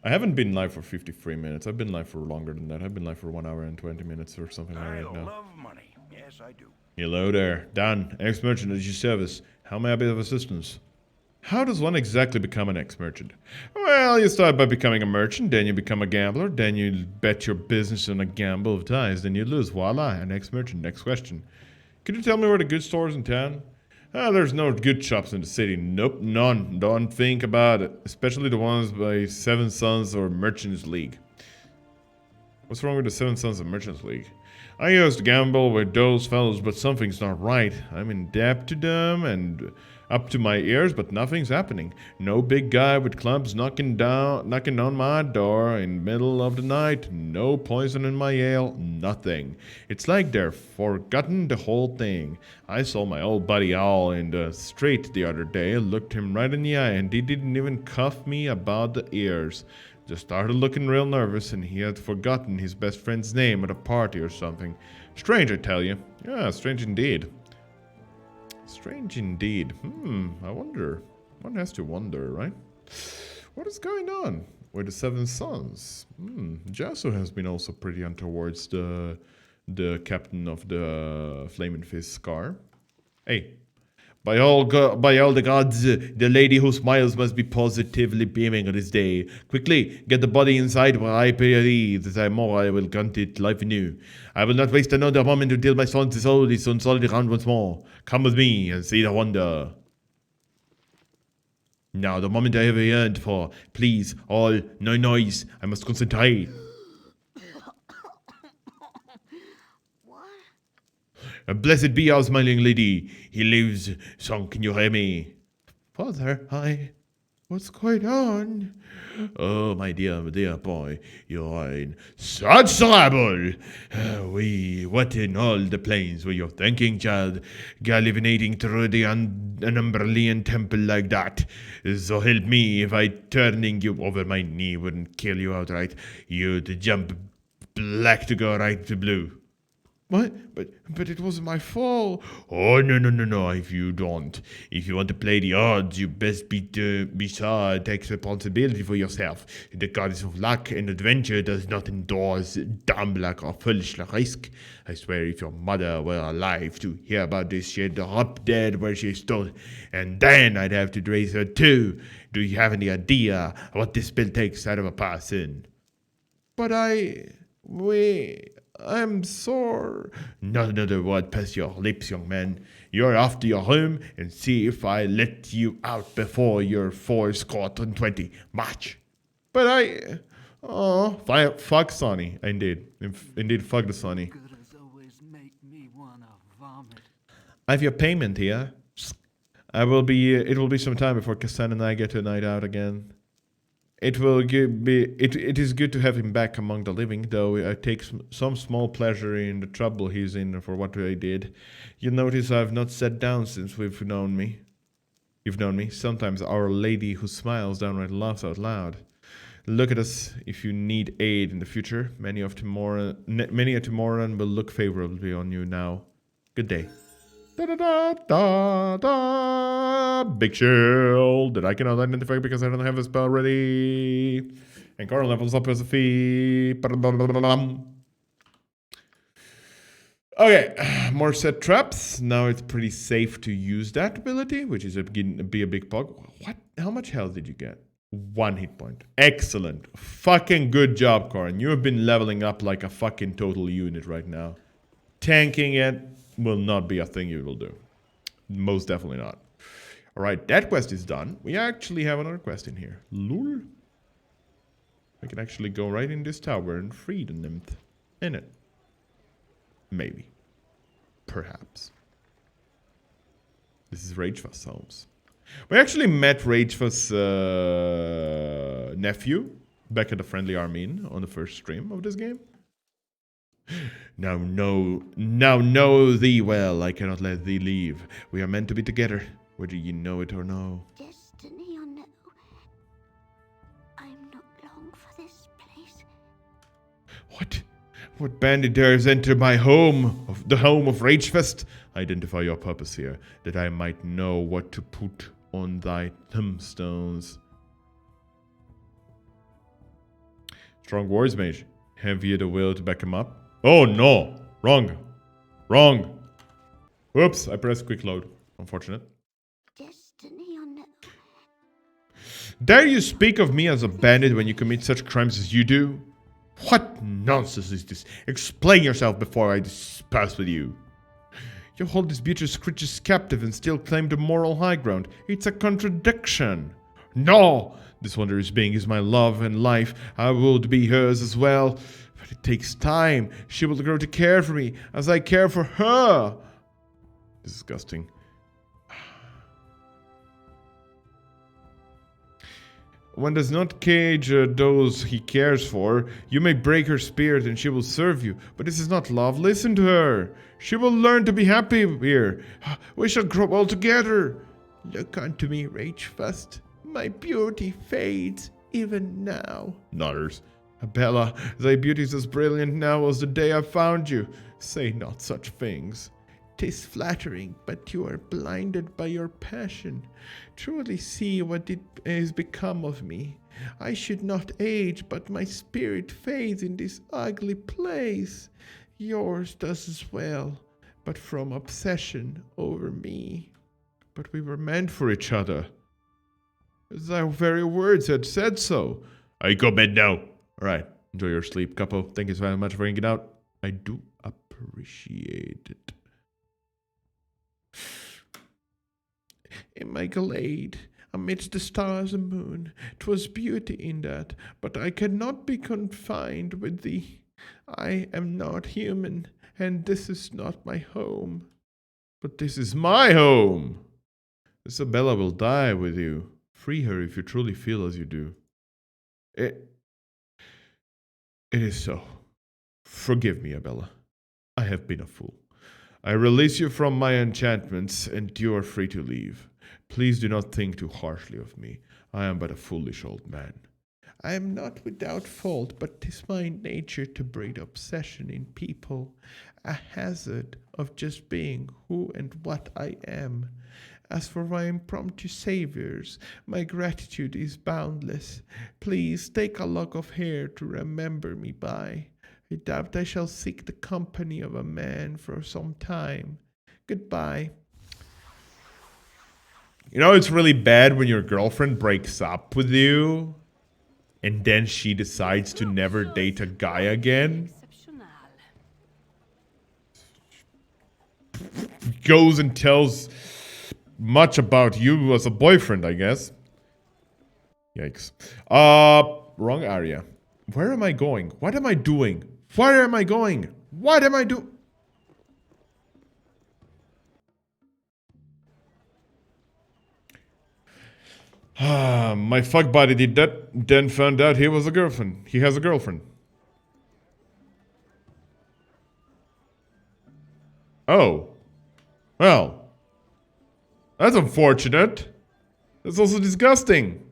I haven't been live for 53 minutes. I've been live for longer than that. I've been live for 1 hour and 20 minutes or something like that now. I love money. Yes, I do. Hello there. Dan, ex-merchant at your service. How may I be of assistance? How does one exactly become an ex-merchant? Well, you start by becoming a merchant, then you become a gambler, then you bet your business on a gamble of dice, then you lose. Voila, an ex-merchant. Next question. Could you tell me where the good stores in town? There's no good shops in the city. Nope, none. Don't think about it. Especially the ones by Seven Sons or Merchants League. What's wrong with the Seven Sons of Merchants League? I used to gamble with those fellows, but something's not right. I'm in debt to them and up to my ears, but nothing's happening. No big guy with clubs knocking on my door in middle of the night. No poison in my ale. Nothing. It's like they're forgotten the whole thing. I saw my old buddy Owl in the street the other day. Looked him right in the eye, and he didn't even cuff me about the ears. Just started looking real nervous, and he had forgotten his best friend's name at a party or something. Strange, I tell you. Yeah, strange indeed. Strange indeed. I wonder. One has to wonder, right? What is going on with the Seven Sons? Jasu has been also pretty untowards the captain of the Flaming Fist Scar. Hey, By all the gods, the lady who smiles must be positively beaming on this day. Quickly, get the body inside while I breathe. As I more, I will grant it life anew. I will not waste another moment until my son's soul is unsolid around once more. Come with me and see the wonder. Now, the moment I ever yearned for. Please, all, no noise. I must concentrate. Blessed be our smiling lady. He lives. Son, can you hear me? Father, what's going on? Oh, my dear boy, you're in such trouble. What in all the plains were you thinking, child? Gallivanting through the Umberlian temple like that. So help me if I turning you over my knee wouldn't kill you outright. You'd jump black to go right to blue. What? But it wasn't my fault. Oh, no. If you want to play the odds, you best be sure and take responsibility for yourself. The goddess of luck and adventure does not endorse dumb luck or foolish risk. I swear if your mother were alive to hear about this, she'd drop dead where she stood. And then I'd have to raise her too. Do you have any idea what this spell takes out of a person? But I'm sore. Not another word past your lips, young man. You're off to your home and see if I let you out before you're 4-20. March. But fuck Sonny. Indeed, fuck the Sonny. I have your payment here. It will be some time before Kassan and I get a night out again. It is good to have him back among the living, though I take some small pleasure in the trouble he's in for what I did. You notice I've not sat down since you've known me. Sometimes Our Lady who smiles downright laughs out loud. Look at us if you need aid in the future. Many a Timoran will look favorably on you now. Good day. Big shield that I cannot identify because I don't have a spell ready. And Carl levels up as a fee. Okay, more set traps. Now it's pretty safe to use that ability, which is be a big bug. What? How much health did you get? 1 hit point. Excellent. Fucking good job, Corin. You have been leveling up like a fucking total unit right now. Tanking it will not be a thing you will do. Most definitely not. Alright, that quest is done. We actually have another quest in here. Lul. We can actually go right in this tower and free the nymph in it. Maybe. Perhaps. This is Ragefast's homes. We actually met Ragefast's nephew back at the Friendly Armin on the first stream of this game. Now know thee well. I cannot let thee leave. We are meant to be together, whether you know it or no. Destiny or no, I'm not long for this place. What bandit dares enter my home, the home of Ragefast? Identify your purpose here, that I might know what to put on thy tombstones. Strong words, mage. Have you the will to back him up? Oh no! Wrong! Whoops, I pressed quick load. Unfortunate. Destiny or no. Dare you speak of me as a bandit when you commit such crimes as you do? What nonsense is this? Explain yourself before I disperse with you. You hold this beauteous creature's captive and still claim the moral high ground. It's a contradiction. No! This wondrous being is my love and life. I would be hers as well. But it takes time. She will grow to care for me as I care for her. Disgusting. One does not cage those he cares for. You may break her spirit and she will serve you. But this is not love. Listen to her. She will learn to be happy here. We shall grow old together. Look unto me, Ragefast. My beauty fades even now. Nodders. Bella, thy beauty is as brilliant now as the day I found you. Say not such things. 'Tis flattering, but you are blinded by your passion. Truly see what it has become of me. I should not age, but my spirit fades in this ugly place. Yours does as well, but from obsession over me. But we were meant for each other. Thy very words had said so. I go bed now. All right. Enjoy your sleep, couple. Thank you so much for hanging out. I do appreciate it. In my glade, amidst the stars and moon, 'twas beauty in that, but I cannot be confined with thee. I am not human, and this is not my home. But this is my home. Isabella will die with you. Free her if you truly feel as you do. It is so. Forgive me, Abella. I have been a fool. I release you from my enchantments, and you are free to leave. Please do not think too harshly of me. I am but a foolish old man. I am not without fault, but 'tis my nature to breed obsession in people, a hazard of just being who and what I am. As for my impromptu saviors, my gratitude is boundless. Please take a lock of hair to remember me by. I doubt I shall seek the company of a man for some time. Goodbye. You know, it's really bad when your girlfriend breaks up with you and then she decides to never date a guy again. Goes and tells much about you as a boyfriend, I guess. Yikes. Wrong area. Where am I going? What am I doing? Where am I going? What am I doing? My fuck buddy did that, then found out he was a girlfriend. He has a girlfriend. Oh. Well. That's unfortunate. That's also disgusting.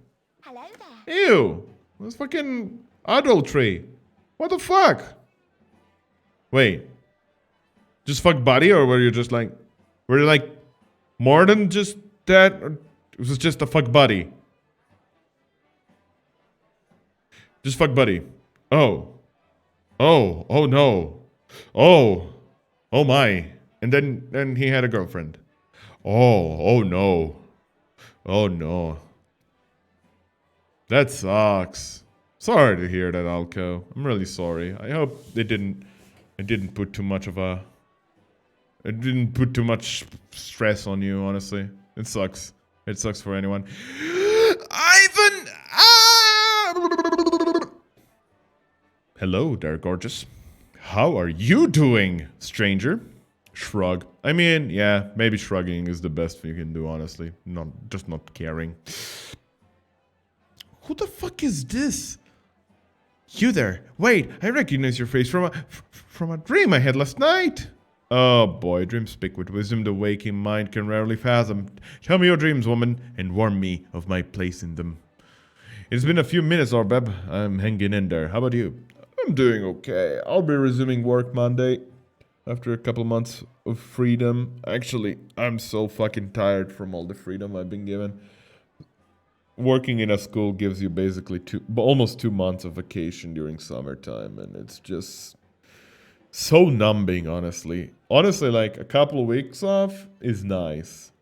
Hello there. Ew. That's fucking adultery. What the fuck? Wait. Just fuck buddy, or were you just like... Were you like... More than just that? Or it was just a fuck buddy? Just fuck buddy. Oh. Oh. Oh no. Oh. Oh my. And then he had a girlfriend. Oh. Oh no. Oh no. That sucks. Sorry to hear that, Alco. I'm really sorry. I hope it didn't put too much of a... It didn't put too much stress on you, honestly. It sucks. It sucks for anyone. Ivan! Ah! Hello there, gorgeous. How are you doing, stranger? Shrug. I mean, yeah, maybe shrugging is the best thing you can do, honestly. Just not caring. Who the fuck is this? You there. Wait, I recognize your face from a dream I had last night. Oh boy, dreams speak with wisdom the waking mind can rarely fathom. Tell me your dreams, woman, and warn me of my place in them. It's been a few minutes, Orbeb. I'm hanging in there. How about you? I'm doing okay. I'll be resuming work Monday after a couple months of freedom. Actually, I'm so fucking tired from all the freedom I've been given. Working in a school gives you basically almost 2 months of vacation during summertime, and it's just so numbing, honestly. Honestly, like, a couple of weeks off is nice.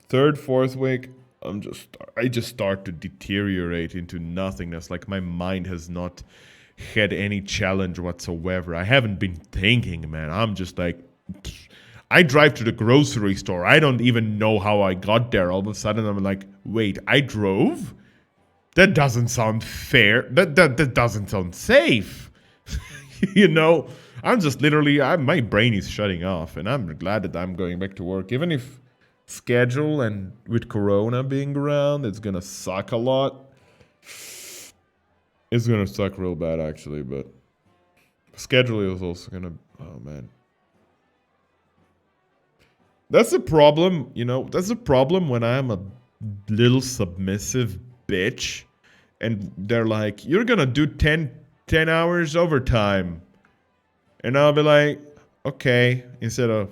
Third, fourth week, I just start to deteriorate into nothingness. Like, my mind has not had any challenge whatsoever. I haven't been thinking, man. I'm just like... I drive to the grocery store. I don't even know how I got there. All of a sudden, I'm like, wait, I drove? That doesn't sound fair. That doesn't sound safe. You know? I'm just literally... my brain is shutting off. And I'm glad that I'm going back to work. Even if schedule and with Corona being around, it's gonna suck a lot. It's gonna suck real bad, actually. But schedule is also gonna... Oh, man. That's the problem, you know, that's the problem when I'm a little submissive bitch and they're like, you're gonna do 10 hours overtime. And I'll be like, okay, instead of,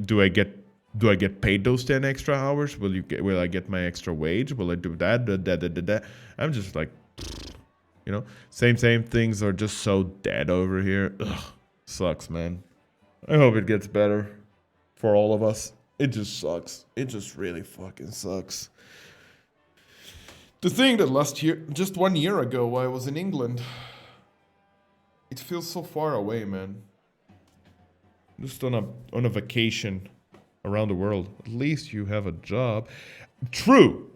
do I get paid those 10 extra hours? Will I get my extra wage? Will I do that? I'm just like, you know, same things are just so dead over here. Ugh, sucks, man. I hope it gets better for all of us. It just sucks. It just really fucking sucks. To think that last year, just 1 year ago, I was in England. It feels so far away, man. Just on a vacation around the world. At least you have a job. True.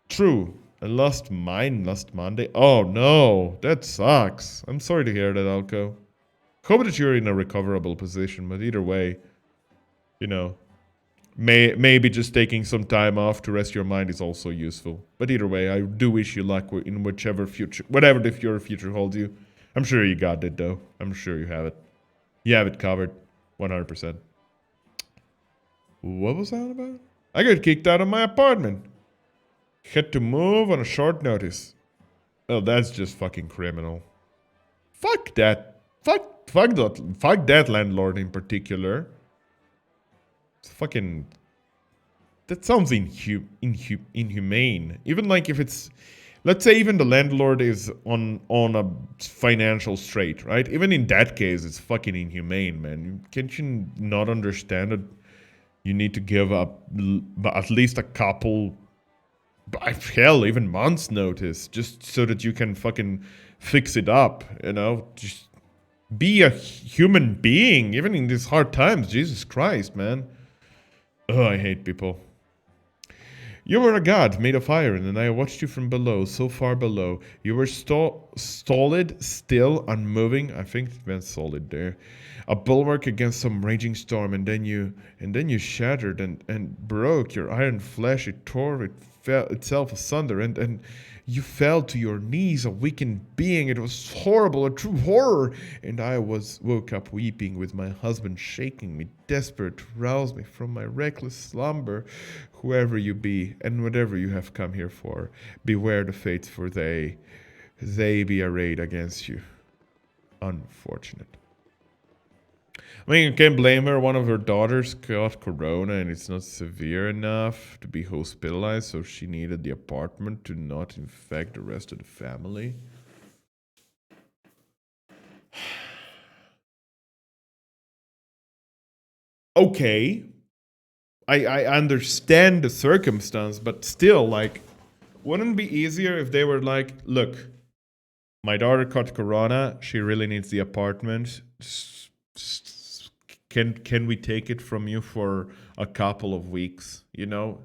True. I lost mine last Monday. Oh no, that sucks. I'm sorry to hear that, Alco. Hope that you're in a recoverable position, but either way, you know, maybe just taking some time off to rest your mind is also useful. But either way, I do wish you luck in whichever future, whatever your future holds you. I'm sure you got it though. I'm sure you have it. You have it covered, 100%. What was that about? I got kicked out of my apartment. Had to move on a short notice. Oh, that's just fucking criminal. Fuck that. Fuck that landlord in particular. It's fucking... That sounds inhumane. Even like if it's... Let's say even the landlord is on a financial strait, right? Even in that case, it's fucking inhumane, man. Can't you not understand that you need to give up at least a couple... Hell, even months notice, just so that you can fucking fix it up, you know? Just be a human being, even in these hard times. Jesus Christ, man. Oh, I hate people. You were a god made of iron, and I watched you from below, so far below. You were solid, still, unmoving. I think it meant solid there. A bulwark against some raging storm, and then you shattered and broke your iron flesh. It tore itself asunder, and you fell to your knees, a weakened being. It was horrible, a true horror. And I woke up weeping, with my husband shaking me, desperate to rouse me from my reckless slumber. Whoever you be, and whatever you have come here for, beware the fates, for they be arrayed against you. Unfortunate. I mean, you can't blame her. One of her daughters got corona and it's not severe enough to be hospitalized, so she needed the apartment to not infect the rest of the family. Okay. I understand the circumstance, but still, like, wouldn't it be easier if they were like, look, my daughter caught corona, she really needs the apartment. Can we take it from you for a couple of weeks? You know,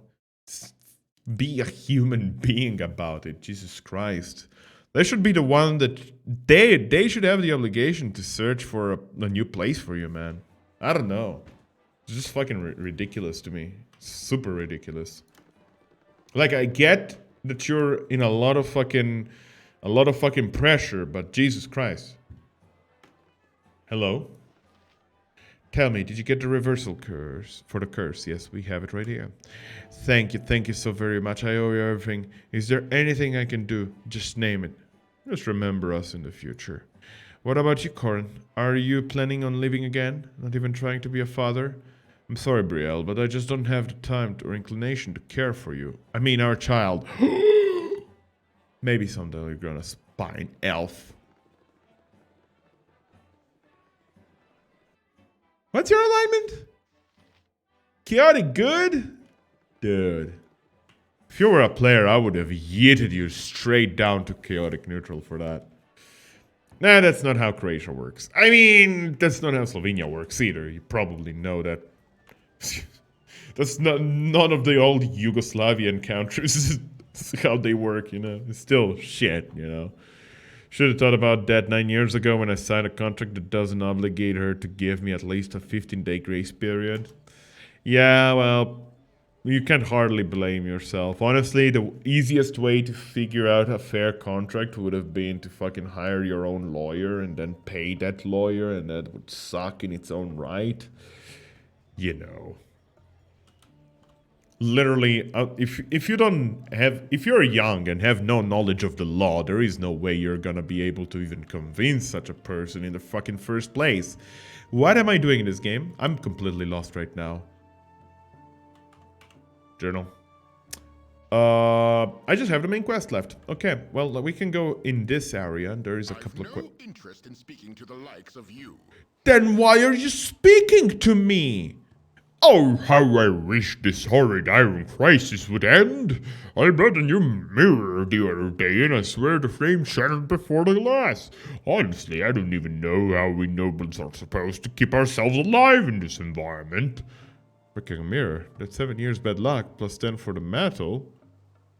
be a human being about it. Jesus Christ, they should be the one that they should have the obligation to search for a new place for you, man. I don't know. It's just fucking ridiculous to me. Super ridiculous. Like, I get that you're in a lot of fucking pressure, but Jesus Christ. Hello? Tell me, did you get the reversal curse for the curse? Yes, we have it right here. Thank you so very much. I owe you everything. Is there anything I can do? Just name it. Just remember us in the future. What about you, Corin? Are you planning on living again? Not even trying to be a father? I'm sorry, Brielle, but I just don't have the time or inclination to care for you. I mean, our child. Maybe someday you're gonna spine elf. What's your alignment? Chaotic good? Dude. If you were a player, I would have yeeted you straight down to chaotic neutral for that. Nah, that's not how Croatia works. I mean, that's not how Slovenia works either. You probably know that. That's not none of the old Yugoslavian countries. How they work, you know. It's still shit, you know. Should have thought about that 9 years ago when I signed a contract that doesn't obligate her to give me at least a 15-day grace period. Yeah, well, you can't hardly blame yourself. Honestly, the easiest way to figure out a fair contract would have been to fucking hire your own lawyer and then pay that lawyer, and that would suck in its own right. You know. Literally, if you're young and have no knowledge of the law, there is no way you're gonna be able to even convince such a person in the fucking first place. What am I doing in this game? I'm completely lost right now. Journal. I just have the main quest left. Okay, well, we can go in this area. There is a couple of interest in speaking to the likes of you. Then why are you speaking to me? Oh, how I wish this horrid iron crisis would end. I bought a new mirror the other day and I swear the frame shattered before the glass. Honestly, I don't even know how we nobles are supposed to keep ourselves alive in this environment. Freaking mirror. That's 7 years bad luck, plus 10 for the metal.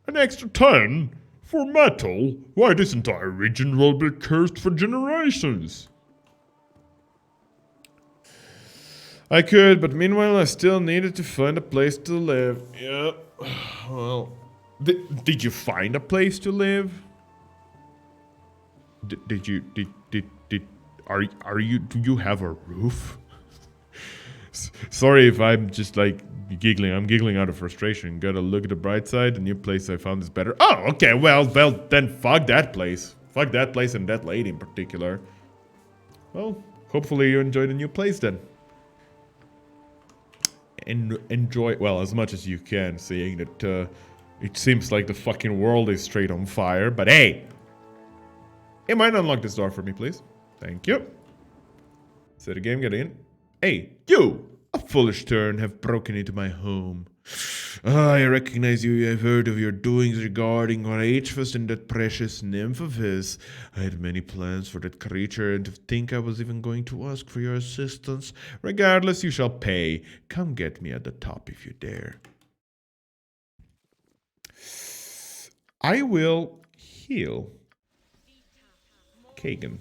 An extra 10? For metal? Why, this entire region will be cursed for generations. I could, but meanwhile I still needed to find a place to live. Yeah. Well, did you find a place to live? Are you, do you have a roof? Sorry if I'm just like giggling. I'm giggling out of frustration. Gotta look at the bright side. The new place I found is better. Oh, okay. Well, then fuck that place. Fuck that place and that lady in particular. Well, hopefully you enjoy the new place then. And enjoy, well, as much as you can, seeing that it seems like the fucking world is straight on fire. But hey, it might unlock this door for me, please. Thank you. So the game, get in. Hey, you! A foolish turn have broken into my home. I recognize you. I've heard of your doings regarding Ragefest and that precious nymph of his. I had many plans for that creature, and to think I was even going to ask for your assistance. Regardless, you shall pay. Come get me at the top if you dare. I will heal Kagan.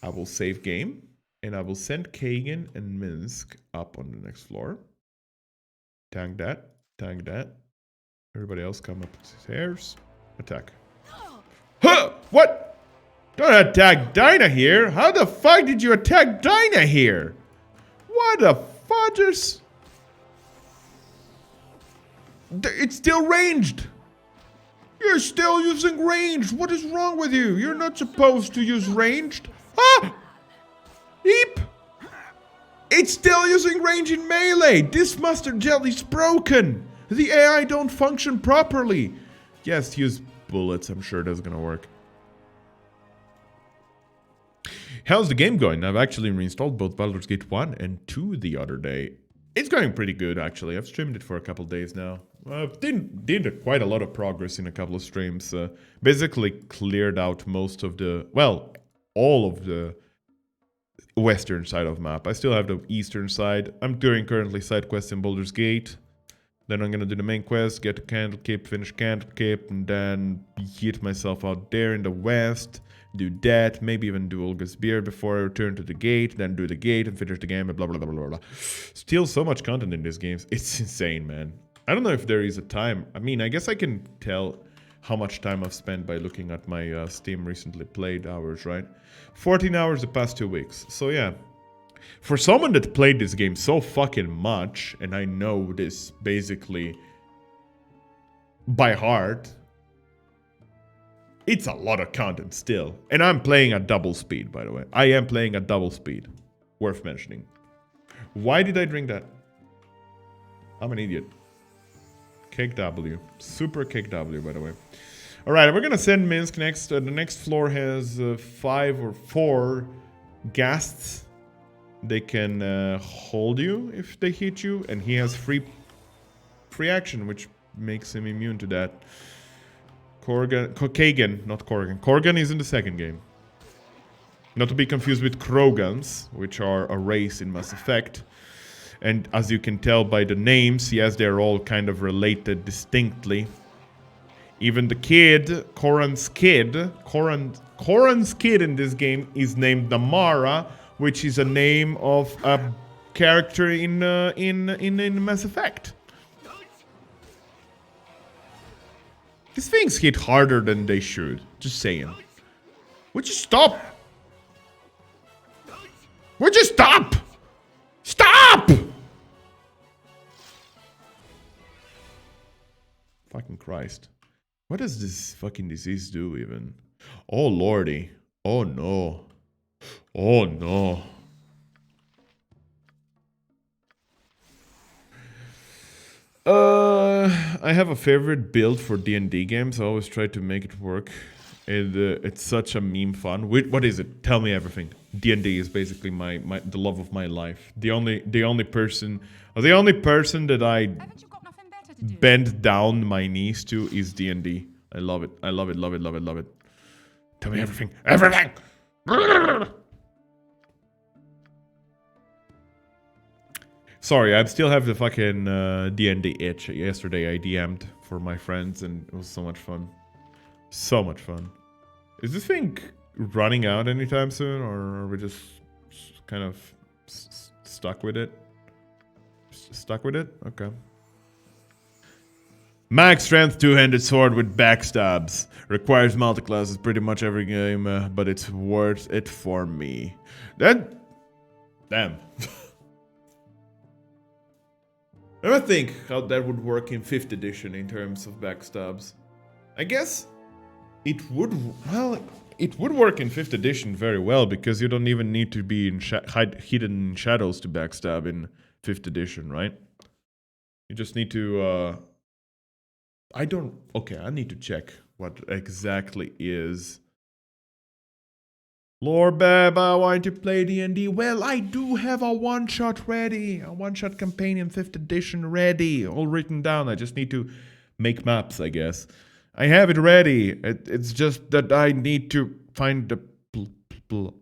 I will save game. And I will send Kagan and Minsk up on the next floor. Tank that. Tank that. Everybody else come up the stairs. Attack. Huh! What? Don't attack Dinah here. How the fuck did you attack Dinah here? What the fudgers? It's still ranged. You're still using ranged. What is wrong with you? You're not supposed to use ranged. Ah! Eep! It's still using range in melee! This mustard jelly's broken! The AI don't function properly! Yes, use bullets, I'm sure that's gonna work. How's the game going? I've actually reinstalled both Baldur's Gate 1 and 2 the other day. It's going pretty good, actually. I've streamed it for a couple days now. I've did quite a lot of progress in a couple of streams. Basically cleared out most of the... well, all of the western side of the map. I still have the eastern side. I'm doing currently side quests in Baldur's Gate. Then I'm gonna do the main quest, get the Candlekeep, finish Candlekeep, and then hit myself out there in the west. Do that, maybe even do Olga's Beard before I return to the gate, then do the gate and finish the game, and blah blah blah blah blah. Still so much content in these games. It's insane, man. I don't know if there is a time. I mean, I guess I can tell how much time I've spent by looking at my Steam recently played hours, right? 14 hours the past 2 weeks. So yeah, for someone that played this game so fucking much, and I know this basically by heart, it's a lot of content still. And I'm playing at double speed, by the way. I am playing at double speed. Worth mentioning. Why did I drink that? I'm an idiot. Cake W. Super Cake W, by the way. Alright, we're gonna send Minsk next. The next floor has 5 or 4 ghasts. They can hold you if they hit you. And he has free action, which makes him immune to that. Kagan, not Korgan. Korgan is in the second game. Not to be confused with Krogans, which are a race in Mass Effect. And as you can tell by the names, yes, they're all kind of related distinctly. Even the kid, Koran's kid in this game is named Namara, which is a name of a character in Mass Effect. These things hit harder than they should. Just saying. Would you stop? Would you stop? Stop! Fucking Christ. What does this fucking disease do even? Oh lordy. Oh no. Oh no. I have a favorite build for D&D games. I always try to make it work. It's such a meme fun. Wait, what is it? Tell me everything. D&D is basically the love of my life. The only person that I Haven't you got nothing better to do? bend down my knees to is D&D. I love it. I love it, love it, love it, love it. Tell me everything. Everything! Sorry, I still have the fucking D&D itch. Yesterday I DM'd for my friends and it was so much fun. So much fun. Is this thing running out anytime soon, or are we just kind of stuck with it? Stuck with it? Okay. Max strength two-handed sword with backstabs. Requires multi-classes pretty much every game, but it's worth it for me. Damn. I think how that would work in 5th edition in terms of backstabs. I guess it would, well, it would work in 5th edition very well because you don't even need to be in hidden shadows to backstab in 5th edition, right? You just need to, okay, I need to check what exactly is. Lord Bab, I want to play D&D. Well, I do have a one-shot ready. A one-shot campaign in 5th edition ready. All written down. I just need to make maps, I guess. I have it ready. It's just that I need to find the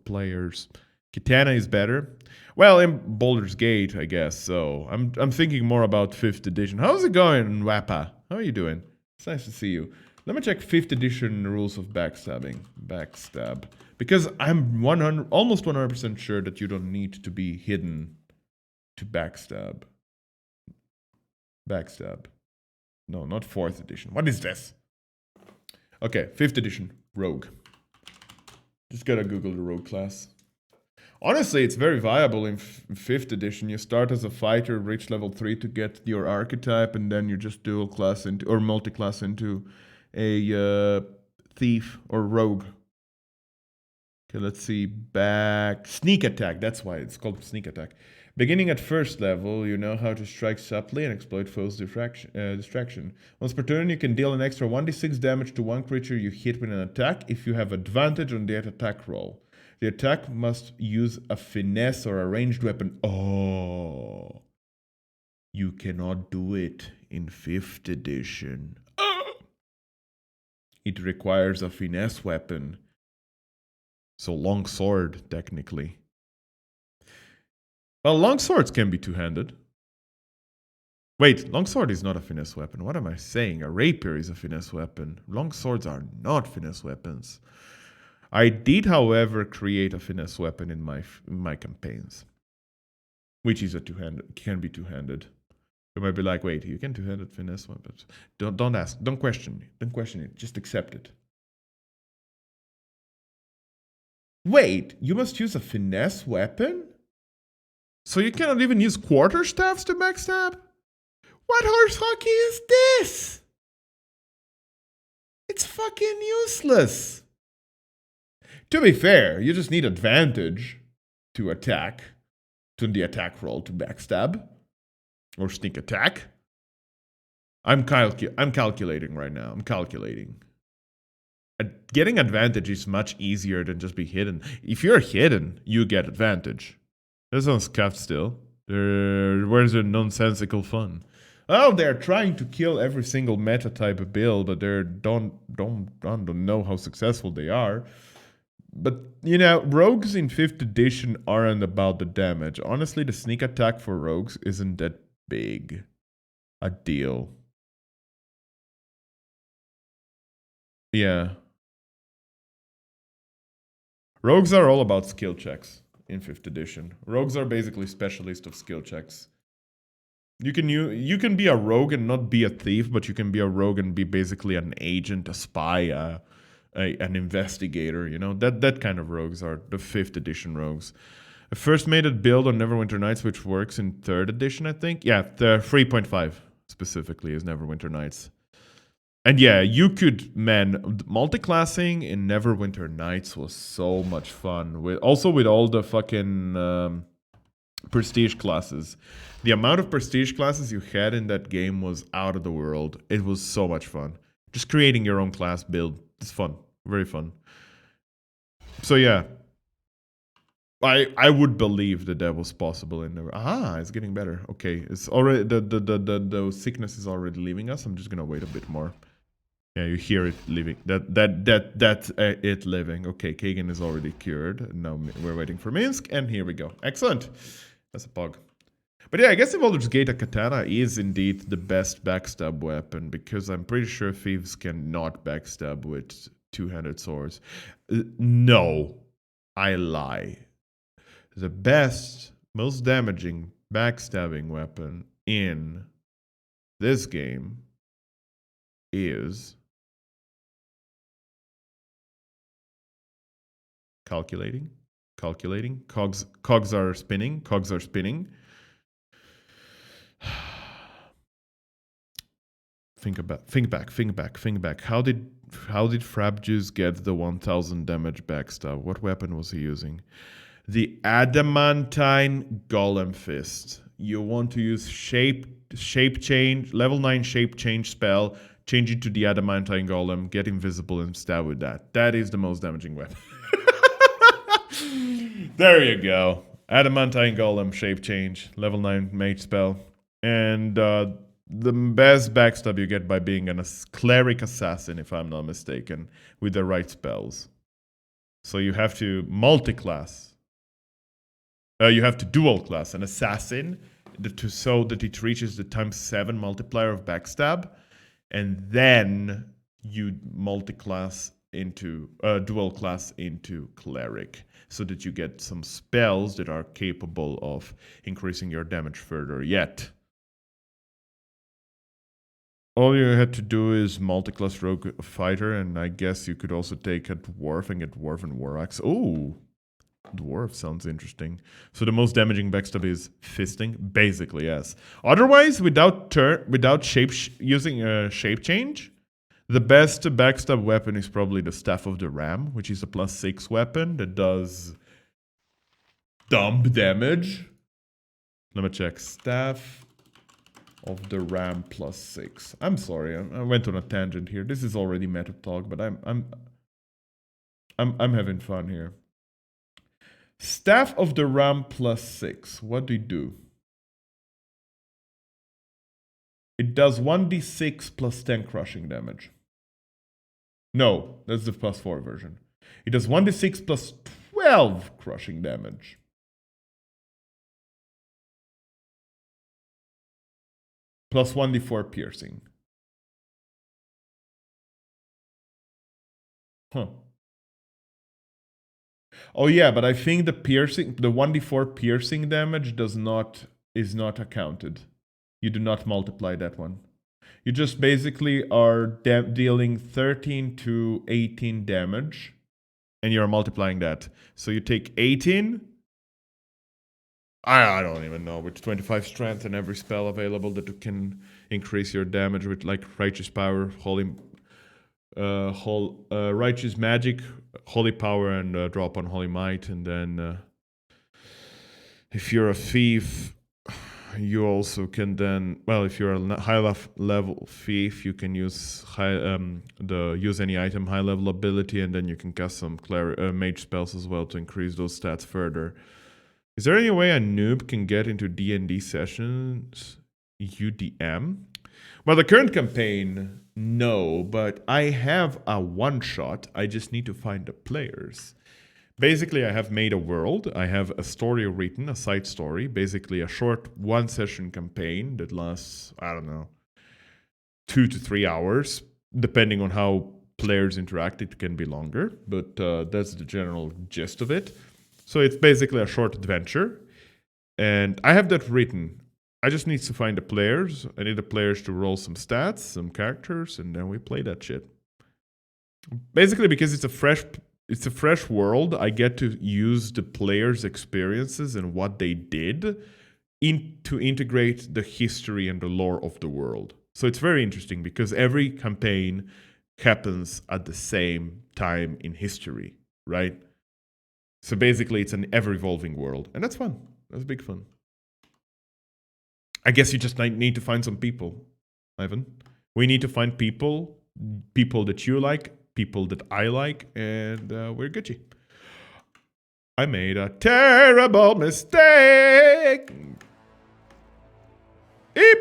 players. Kitana is better. Well, in Baldur's Gate, I guess. So I'm thinking more about 5th edition. How's it going, Wappa? How are you doing? It's nice to see you. Let me check 5th edition rules of backstabbing. Backstab. Because I'm almost 100% sure that you don't need to be hidden to backstab. Backstab. No, not 4th edition. What is this? Okay, 5th edition. Rogue. Just gotta Google the rogue class. Honestly, it's very viable in 5th edition. You start as a fighter, reach level 3 to get your archetype, and then you just dual class into, or multi-class into a thief or rogue. Okay, let's see. Sneak attack. That's why it's called sneak attack. Beginning at 1st level, you know how to strike subtly and exploit foes' distraction. Once per turn, you can deal an extra 1d6 damage to one creature you hit with an attack if you have advantage on that attack roll. The attack must use a finesse or a ranged weapon. Oh. You cannot do it in 5th edition. It requires a finesse weapon. So long sword, technically. Well, long swords can be two-handed. Wait, long sword is not a finesse weapon. What am I saying? A rapier is a finesse weapon. Long swords are not finesse weapons. I did, however, create a finesse weapon in my campaigns, which is a two-handed, can be two-handed. You might be like, wait, you can two-handed finesse weapons. Don't ask, don't question it, just accept it. Wait, you must use a finesse weapon? So you cannot even use quarterstaffs to backstab? What horse hockey is this? It's fucking useless. To be fair, you just need advantage to attack, to the attack roll to backstab, or sneak attack. I'm calculating right now. I'm calculating. Getting advantage is much easier than just be hidden. If you're hidden, you get advantage. That sounds scuffed still. Where's the nonsensical fun? Oh, they're trying to kill every single meta type build, but they don't know how successful they are. But you know, rogues in 5th edition aren't about the damage. Honestly, the sneak attack for rogues isn't that big a deal. Yeah. Rogues are all about skill checks in 5th edition. Rogues are basically specialists of skill checks. You can be a rogue and not be a thief, but you can be a rogue and be basically an agent, a spy, an investigator. You know, that kind of rogues are the 5th edition rogues. I first made a build on Neverwinter Nights, which works in 3rd edition, I think. Yeah, the 3.5 specifically is Neverwinter Nights. And yeah, you could, man, multi-classing in Neverwinter Nights was so much fun. Also with all the fucking prestige classes. The amount of prestige classes you had in that game was out of the world. It was so much fun. Just creating your own class build. It's fun. Very fun. So yeah. I would believe that that was possible in the. It's getting better. Okay, it's already the sickness is already leaving us. I'm just gonna wait a bit more. Yeah, you hear it leaving. That's it leaving. Okay, Kagan is already cured. Now we're waiting for Minsk, and here we go. Excellent. That's a bug. But yeah, I guess in Baldur's Gate, a katana is indeed the best backstab weapon because I'm pretty sure thieves cannot backstab with two-handed swords. No, I lie. The best, most damaging backstabbing weapon in this game is calculating. Cogs are spinning. Think back. How did Frabjus get the 1000 damage backstab? What weapon was he using? The Adamantine Golem Fist. You want to use shape change, level 9 shape change spell, change it to the Adamantine Golem, get invisible and stab with that. That is the most damaging weapon. There you go. Adamantine Golem shape change, level 9 mage spell. And the best backstab you get by being a cleric assassin, if I'm not mistaken, with the right spells. So you have to multi-class. You have to dual class an assassin so that it reaches the ×7 multiplier of backstab, and then you multi-class into dual class into cleric, so that you get some spells that are capable of increasing your damage further yet. All you had to do is multi-class rogue fighter, and I guess you could also take a dwarf and get dwarf and war axe. Oh. Dwarf sounds interesting. So the most damaging backstab is fisting, basically, yes. Otherwise, without using a shape change, the best backstab weapon is probably the Staff of the Ram, which is a +6 weapon that does dumb damage. Let me check. Staff of the Ram +6. I'm sorry, I went on a tangent here. This is already meta talk, but I'm having fun here. Staff of the Ram +6. What do you do? It does 1d6 +10 crushing damage. No, that's the +4 version. It does 1d6 +12 crushing damage. Plus 1d4 piercing. Huh. Oh yeah, but I think the 1d4 piercing damage is not accounted. You do not multiply that one. You just basically are dealing 13 to 18 damage, and you're multiplying that. So you take 18. I don't even know, with 25 strength and every spell available that can increase your damage with like Righteous Power, Righteous Magic, Holy Power, and drop on Holy Might. And then if you're a thief, you also can then, well, if you're a high level thief, you can use use any item high level ability, and then you can cast some mage spells as well to increase those stats further. Is there any way a noob can get into D&D sessions UDM? Well, the current campaign, no, but I have a one-shot. I just need to find the players. Basically, I have made a world. I have a story written, a side story, basically a short one-session campaign that lasts, I don't know, 2 to 3 hours. Depending on how players interact, it can be longer, but that's the general gist of it. So it's basically a short adventure, and I have that written. I just need to find the players. I need the players to roll some stats, some characters, and then we play that shit. Basically, because it's a fresh world, I get to use the players' experiences and what they did to integrate the history and the lore of the world. So it's very interesting because every campaign happens at the same time in history, right? So basically, it's an ever-evolving world, and that's fun. That's big fun. I guess you just need to find some people, Ivan. We need to find people that you like, people that I like, and we're Gucci. I made a terrible mistake. Eep.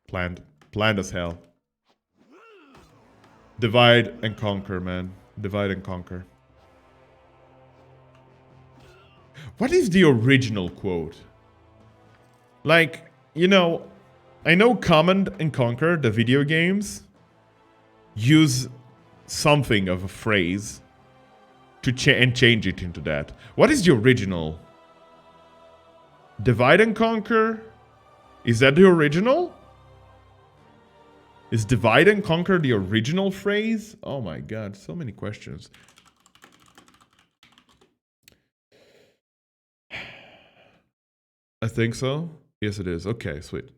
Planned as hell. Divide and conquer, man. Divide and conquer. What is the original quote? Like, you know, I know Command and Conquer, the video games, use something of a phrase to change it into that. What is the original? Divide and conquer? Is that the original? Is divide and conquer the original phrase? Oh my god, so many questions. I think so. Yes, it is. Okay, sweet.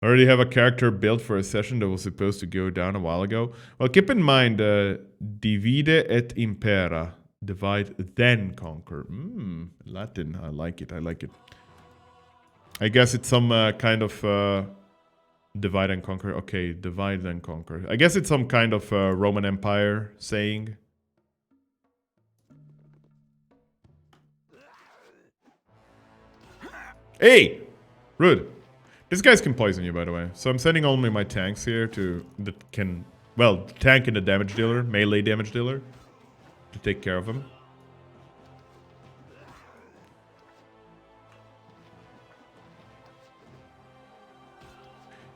I already have a character built for a session that was supposed to go down a while ago. Well, keep in mind, divide et impera. Divide, then conquer. Latin. I like it. I guess it's some kind of divide and conquer. Okay, divide and conquer. I guess it's some kind of Roman Empire saying. Hey! Rude. These guys can poison you, by the way. So I'm sending only my tanks here that can... Well, tank and the damage dealer, melee damage dealer, to take care of them.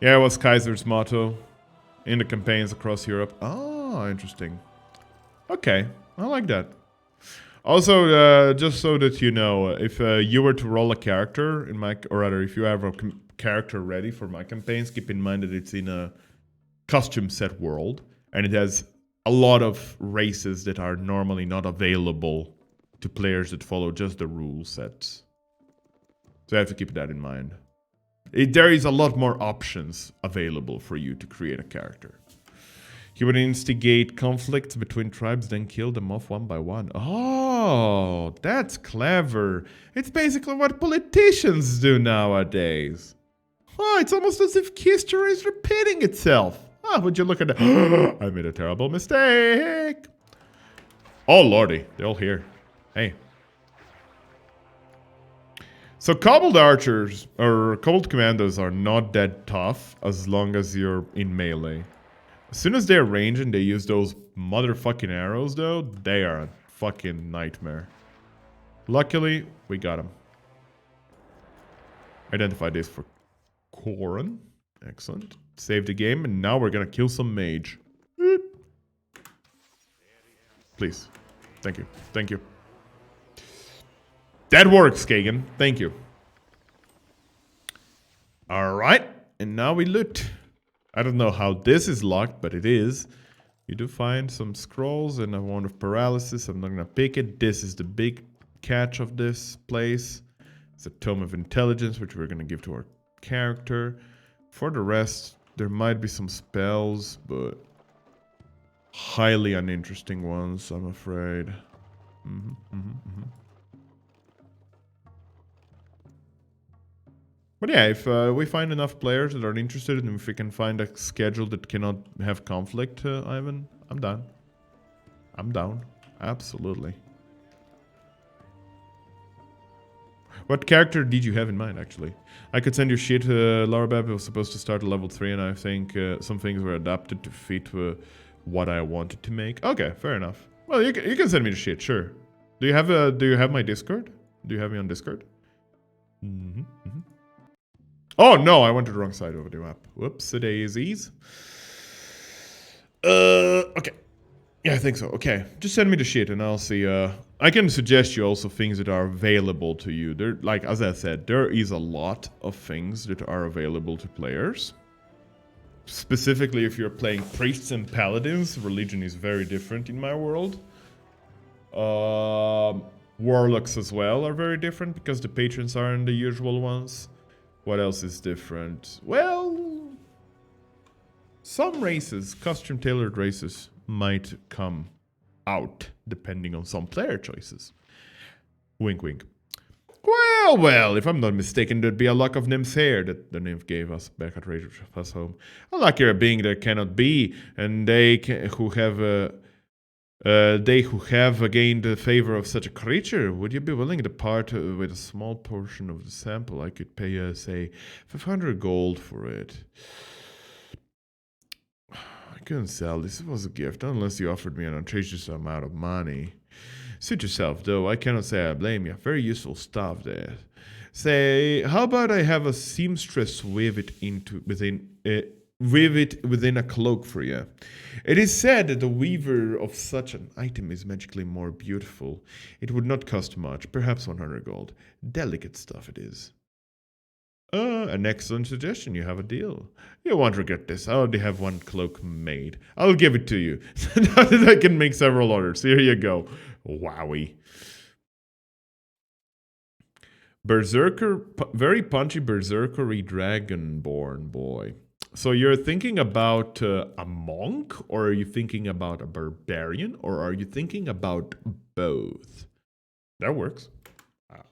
Yeah, it was Kaiser's motto in the campaigns across Europe. Oh, interesting. Okay, I like that. Also, just so that you know, if you were to roll a character in my... Or rather, if you have a character ready for my campaigns, keep in mind that it's in a custom set world. And it has a lot of races that are normally not available to players that follow just the rule sets. So I have to keep that in mind. There is a lot more options available for you to create a character. He would instigate conflicts between tribes, then kill them off one by one. Oh, that's clever. It's basically what politicians do nowadays. Oh, it's almost as if history is repeating itself. Oh, would you look at that? I made a terrible mistake. Oh, lordy. They're all here. Hey. So cobbled archers, or cobbled commandos, are not that tough as long as you're in melee. As soon as they're ranged and they use those motherfucking arrows, though, they are a fucking nightmare. Luckily, we got them. Identify this for Corin. Excellent. Save the game, and now we're gonna kill some mage. Please. Thank you. Thank you. That works, Kagan. Thank you. Alright. And now we loot. I don't know how this is locked, but it is. You do find some scrolls and a wand of paralysis. I'm not gonna pick it. This is the big catch of this place. It's a tome of intelligence, which we're gonna give to our character. For the rest, there might be some spells, but highly uninteresting ones, I'm afraid. But yeah, if we find enough players that are interested, and if we can find a schedule that cannot have conflict, Ivan, I'm down. I'm down. Absolutely. What character did you have in mind, actually? I could send you shit. Laura Bab was supposed to start at level 3, and I think some things were adapted to fit what I wanted to make. Okay, fair enough. Well, you can send me the shit, sure. Do you have my Discord? Do you have me on Discord? Oh no, I went to the wrong side of the map. Whoops, daisies. Okay. Yeah, I think so. Okay, just send me the shit and I'll see. I can suggest you also things that are available to you. There, like as I said, there is a lot of things that are available to players. Specifically, if you're playing priests and paladins, religion is very different in my world. Warlocks as well are very different because the patrons aren't the usual ones. What else is different? Well, some races, custom-tailored races, might come out depending on some player choices. Wink, wink. Well, well, if I'm not mistaken, there'd be a lock of nymph's hair that the nymph gave us back at Rachel Pass home. A luckier being there cannot be, and they who have gained the favor of such a creature, would you be willing to part with a small portion of the sample? I could pay, say, 500 gold for it. I couldn't sell. This was a gift, unless you offered me an outrageous amount of money. Suit yourself, though. I cannot say I blame you. Very useful stuff there. Say, how about I have a seamstress weave it within a cloak for you? It is said that the weaver of such an item is magically more beautiful. It would not cost much, perhaps 100 gold. Delicate stuff it is. An excellent suggestion. You have a deal. You won't regret this. I already have one cloak made. I'll give it to you. Now that I can make several orders. Here you go. Wowie. Very punchy berserkery dragonborn boy. So you're thinking about a monk, or are you thinking about a barbarian, or are you thinking about both? That works.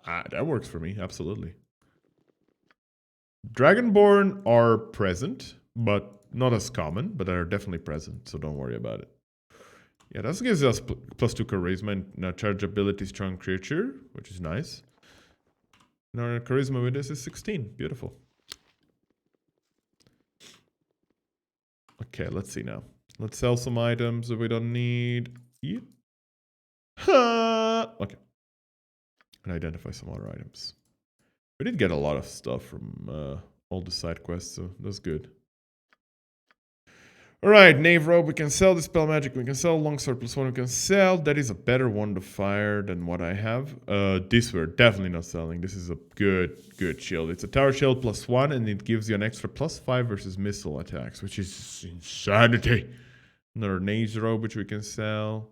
That works for me, absolutely. Dragonborn are present, but not as common, but are definitely present, so don't worry about it. Yeah, that gives us plus 2 charisma and charge ability strong creature, which is nice. And our charisma with this is 16. Beautiful. Okay, let's see now. Let's sell some items that we don't need. Yeah. Okay. And identify some other items. We did get a lot of stuff from all the side quests, so that's good. Alright, Knave Robe, we can sell Dispel Magic, we can sell Longsword +1, we can sell. That is a better one to fire than what I have. This we're definitely not selling. This is a good shield. It's a Tower Shield +1, and it gives you an extra +5 versus missile attacks, which is insanity. Another Knave Robe, which we can sell.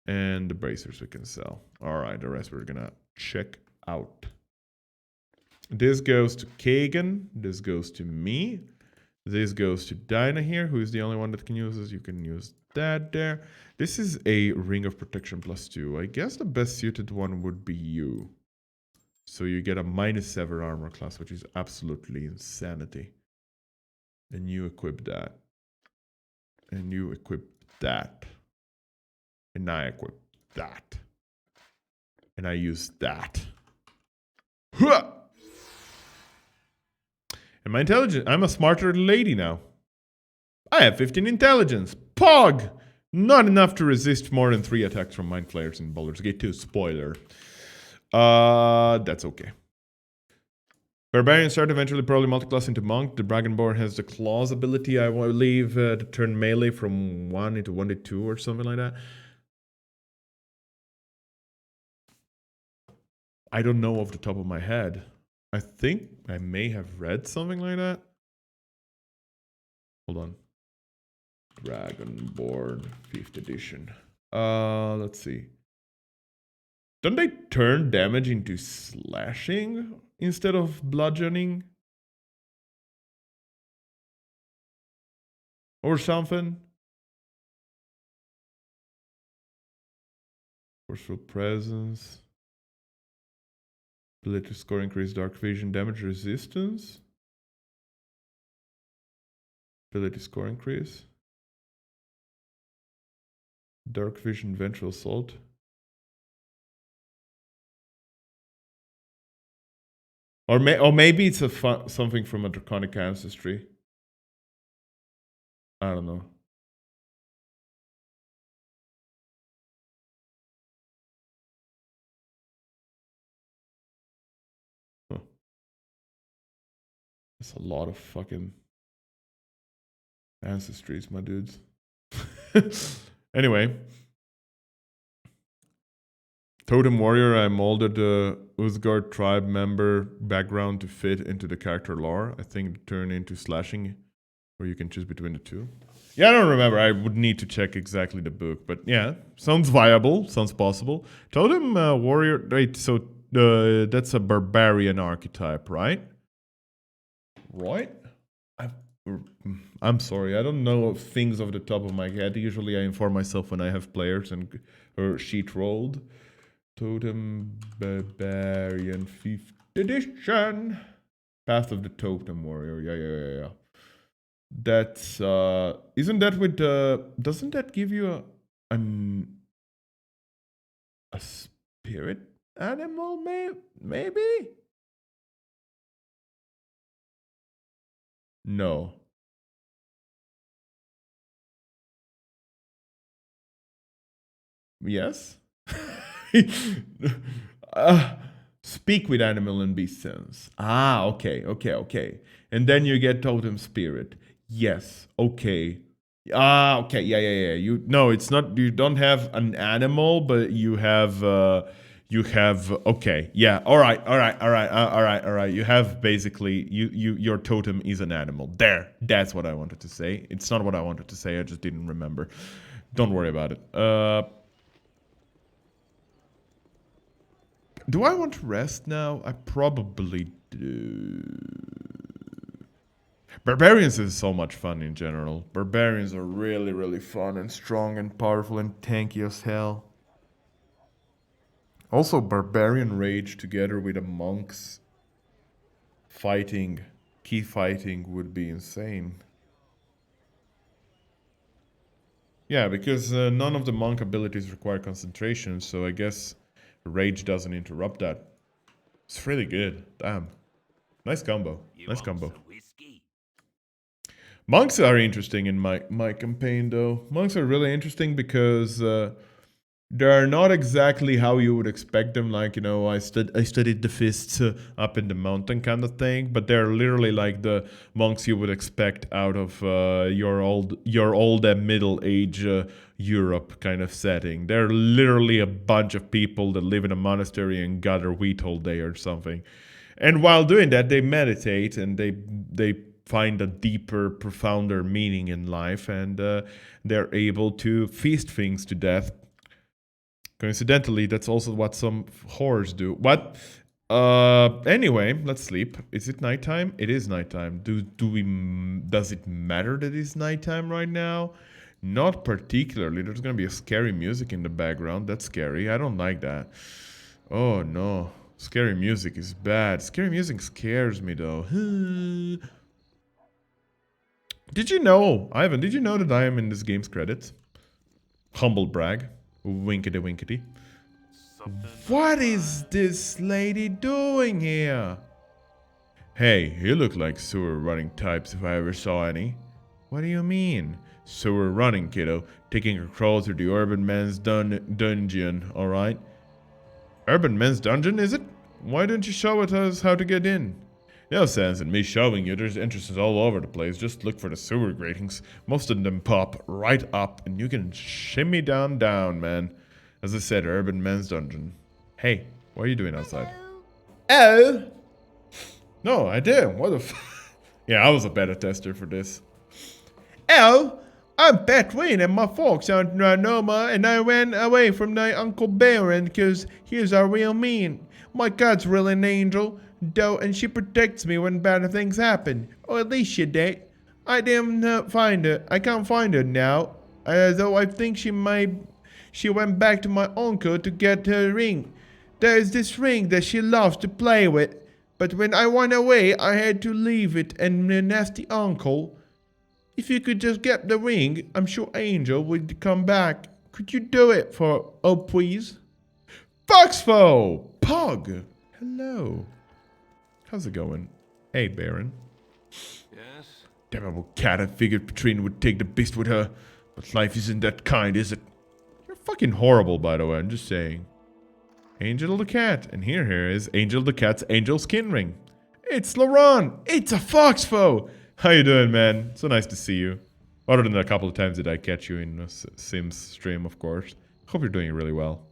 And the bracers we can sell. Alright, the rest we're gonna check out. This goes to Kagan. This goes to me. This goes to Dinah here, who is the only one that can use this. You can use that there. This is a Ring of Protection +2. I guess the best suited one would be you. So you get a -7 armor class, which is absolutely insanity. And you equip that. And you equip that. And I equip that. And I use that. Huh! And my intelligence, I'm a smarter lady now. I have 15 intelligence. Pog! Not enough to resist more than 3 attacks from Mind Flayers in Baldur's Gate 2. Spoiler. That's okay. Barbarian start eventually probably multiclass into Monk. The Dragonborn has the Claws ability, I believe, to turn melee from 1 into 1 to 2 or something like that. I don't know off the top of my head. I think I may have read something like that. Hold on. Dragonborn 5th edition. Let's see. Don't they turn damage into slashing instead of bludgeoning? Or something? Forceful presence. Ability to score increase dark vision damage resistance. Ability score increase. Dark vision vengeful assault. Or maybe it's something from a draconic ancestry. I don't know. Huh. That's a lot of fucking ancestries, my dudes. Anyway. Totem Warrior, I molded the Uthgard tribe member background to fit into the character lore. I think turn into slashing, where you can choose between the two. Yeah, I don't remember. I would need to check exactly the book. But yeah, sounds viable. Sounds possible. Totem Warrior, right, so that's a barbarian archetype, right? Right? I'm sorry, I don't know things off the top of my head. Usually I inform myself when I have players and or sheet rolled. Totem Barbarian 5th edition. Path of the Totem Warrior. Yeah. That's isn't that with doesn't that give you a spirit animal maybe? No. Yes? uh, speak with animal and beast sense. Ah, okay. And then you get totem spirit. Yes, okay. Ah, okay, yeah. You no, it's not. You don't have an animal, but you have. Okay, yeah. All right. You have basically your totem is an animal. There, that's what I wanted to say. It's not what I wanted to say. I just didn't remember. Don't worry about it. Do I want to rest now? I probably do. Barbarians is so much fun in general. Barbarians are really, really fun and strong and powerful and tanky as hell. Also, Barbarian Rage together with a monk's key fighting would be insane. Yeah, because none of the monk abilities require concentration, so I guess Rage doesn't interrupt that. It's really good. Damn. Nice combo. Nice combo. Monks are interesting in my campaign, though. Monks are really interesting because they're not exactly how you would expect them. Like, you know, I studied the fists up in the mountain kind of thing, but they're literally like the monks you would expect out of your old and middle age Europe kind of setting. They're literally a bunch of people that live in a monastery and gather wheat all day or something. And while doing that, they meditate and they find a deeper, profounder meaning in life, and they're able to feast things to death. Coincidentally, that's also what some whores do. What? Anyway, let's sleep. Is it nighttime? It is nighttime. Does it matter that it's nighttime right now? Not particularly. There's gonna be a scary music in the background. That's scary. I don't like that. Oh no. Scary music is bad. Scary music scares me though. Did you know, Ivan, did you know that I am in this game's credits? Humble brag. Winkety winkety. What is this lady doing here? Hey, you look like sewer running types if I ever saw any. What do you mean? Sewer running, kiddo. Taking a crawl through the urban man's dungeon, alright? Urban men's dungeon, is it? Why don't you show us how to get in? No sense in me showing you. There's entrances all over the place. Just look for the sewer gratings. Most of them pop right up, and you can shimmy down, man. As I said, urban men's dungeon. Hey, what are you doing outside? Oh! No, I did. What the Yeah, I was a better tester for this. Oh! I'm Between and my folks are Noma, and I ran away from my Uncle Baron because he's a real mean. My God's really an angel, though, and she protects me when bad things happen. Or at least she did. I didn't find her. I can't find her now. Though I think she went back to my uncle to get her ring. There's this ring that she loves to play with, but when I went away, I had to leave it, and the nasty uncle... If you could just get the ring, I'm sure Angel would come back. Could you do it for, oh please? Foxfo! Pug! Hello. How's it going? Hey, Baron. Yes? Damnable cat, I figured Petrina would take the beast with her. But life isn't that kind, is it? You're fucking horrible, by the way, I'm just saying. Angel the cat. And here is Angel the cat's angel skin ring. It's Laurent! It's a Foxfo! How you doing, man? So nice to see you. Other than a couple of times that I catch you in a Sims stream, of course. Hope you're doing really well.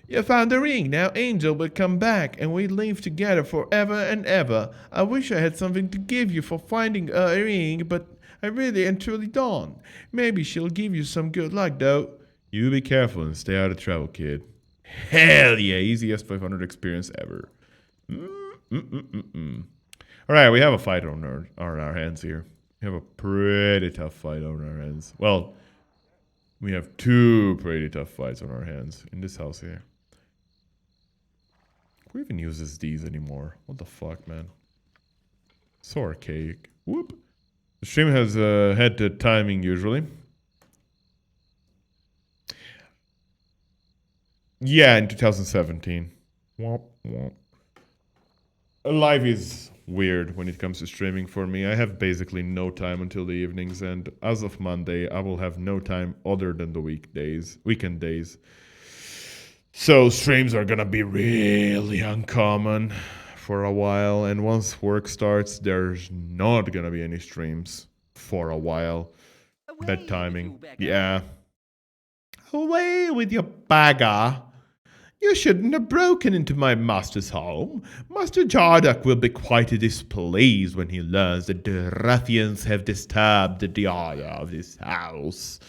You found the ring. Now Angel will come back and we live together forever and ever. I wish I had something to give you for finding a ring, but I really and truly don't. Maybe she'll give you some good luck, though. You be careful and stay out of trouble, kid. Hell yeah, easiest 500 experience ever. Alright, we have a fight on our hands here. We have a pretty tough fight on our hands. Well, we have two pretty tough fights on our hands in this house here. Who even uses these anymore? What the fuck, man? So archaic. Whoop. The stream has had the timing usually. Yeah, in 2017. Womp, womp. Live is weird when it comes to streaming for me. I have basically no time until the evenings, and as of Monday, I will have no time other than the weekend days. So streams are gonna be really uncommon for a while, and once work starts, there's not gonna be any streams for a while. Bad timing. Yeah. Away with your bagger. You shouldn't have broken into my master's home. Master Jardak will be quite displeased when he learns that the ruffians have disturbed the order of this house.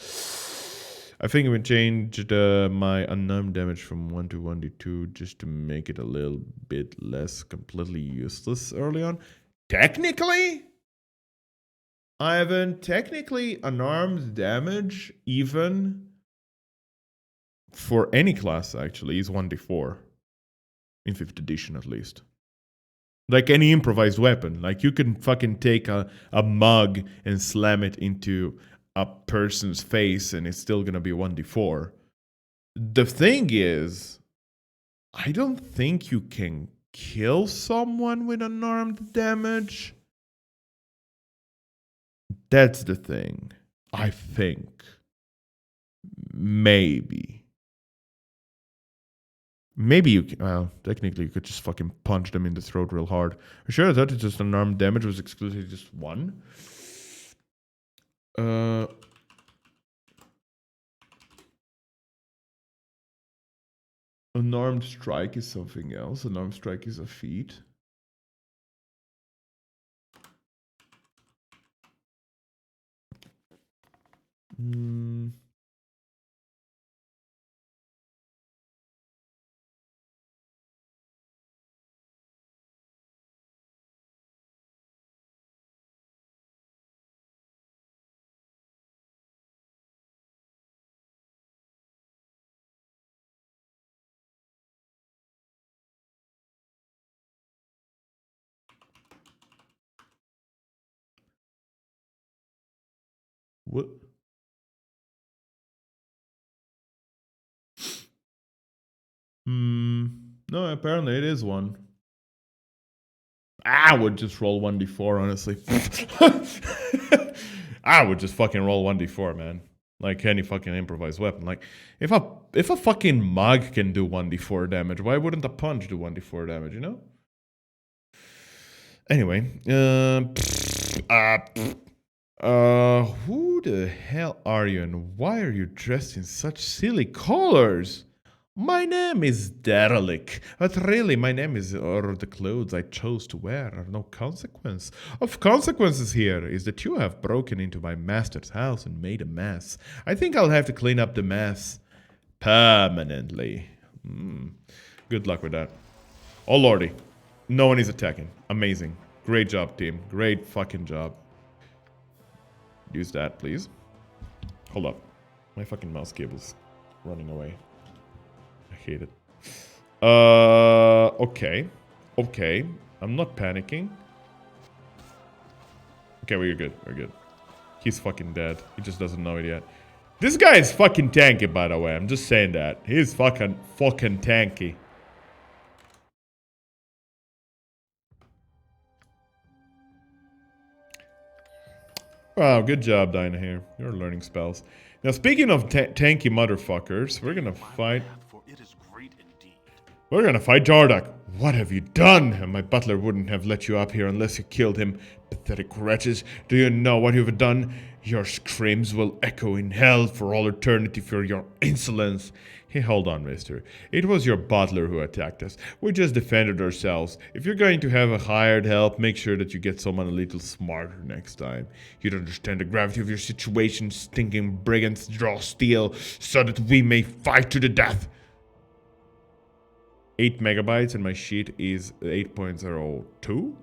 I think we changed my unarmed damage from 1 to 1d2 just to make it a little bit less completely useless early on. Technically, Ivan, technically unarmed damage even for any class actually is 1d4 in 5th edition at least. Like any improvised weapon. Like you can fucking take a mug and slam it into a person's face and it's still gonna be 1d4. The thing is, I don't think you can kill someone with unarmed damage. That's the thing. I think. Maybe you can, well, technically you could just fucking punch them in the throat real hard. Sure, I thought it's just unarmed damage was exclusively just 1. Unarmed strike is something else. Unarmed strike is a feat. What? No, apparently it is 1. I would just roll 1d4, honestly. I would just fucking roll 1d4, man. Like any fucking improvised weapon. Like, if a fucking mug can do 1d4 damage, why wouldn't a punch do 1d4 damage, you know? Anyway, who the hell are you and why are you dressed in such silly colors? My name is Derelict, but really my name is, or the clothes I chose to wear are no consequence. Of consequences here is that you have broken into my master's house and made a mess. I think I'll have to clean up the mess permanently. Good luck with that. Oh lordy, no one is attacking. Amazing. Great job, team. Great fucking job. Use that, please. Hold up. My fucking mouse cable's running away. I hate it. Okay. Okay. I'm not panicking. Okay, we're good. We're good. He's fucking dead. He just doesn't know it yet. This guy is fucking tanky, by the way. I'm just saying that. He's fucking tanky. Wow, good job, Dinah here. You're learning spells. Now, speaking of tanky motherfuckers, we're gonna fight... We're gonna fight Jardak. What have you done? And my butler wouldn't have let you up here unless you killed him. Pathetic wretches. Do you know what you've done? Your screams will echo in hell for all eternity for your insolence. Hey, hold on, mister. It was your butler who attacked us. We just defended ourselves. If you're going to have a hired help, make sure that you get someone a little smarter next time. You don't understand the gravity of your situation, stinking brigands. Draw steel so that we may fight to the death. 8 megabytes and my sheet is 8.02.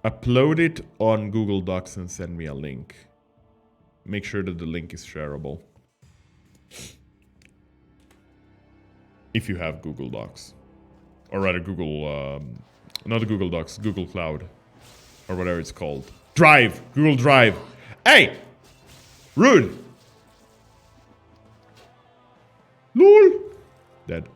Upload it on Google Docs and send me a link. Make sure that the link is shareable. If you have Google Docs. Or rather Google, not Google Docs, Google Cloud. Or whatever it's called. Drive! Google Drive! Hey! Rude! LOL! Dead.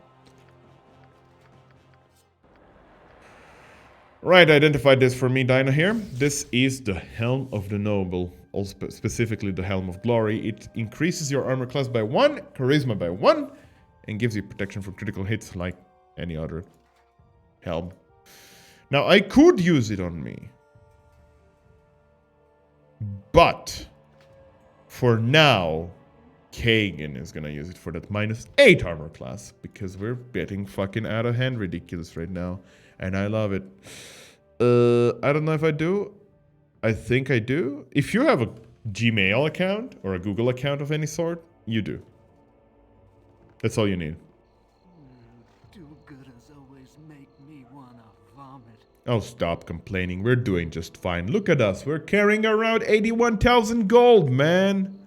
Right, identified this for me, Dinah here. This is the Helm of the Noble. Also specifically the Helm of Glory. It increases your armor class by 1, charisma by 1, and gives you protection from critical hits like any other helm. Now, I could use it on me. But, for now, Kagan is gonna use it for that -8 armor class. Because we're getting fucking out of hand ridiculous right now. And I love it. I don't know if I do. I think I do. If you have a Gmail account or a Google account of any sort, you do. That's all you need. Do-gooders always make me wanna vomit. Oh, stop complaining. We're doing just fine. Look at us. We're carrying around 81,000 gold, man.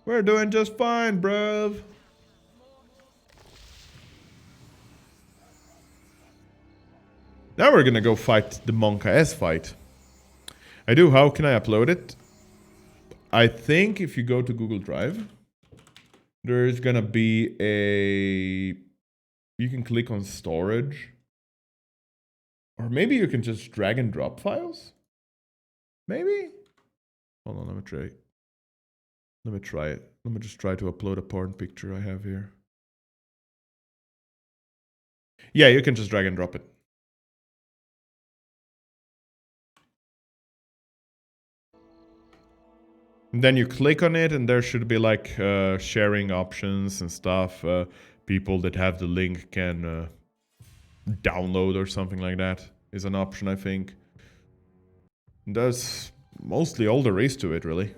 We're doing just fine, bruv. Now we're gonna go fight the Monka S fight. How can I upload it? I think if you go to Google Drive, there's gonna be a... You can click on storage. Or maybe you can just drag and drop files? Maybe? Hold on, let me try. Let me try it. Let me just try to upload a porn picture I have here. Yeah, you can just drag and drop it. And then you click on it and there should be like sharing options and stuff. People that have the link can download or something like that is an option, I think. And that's mostly all there is to it, really.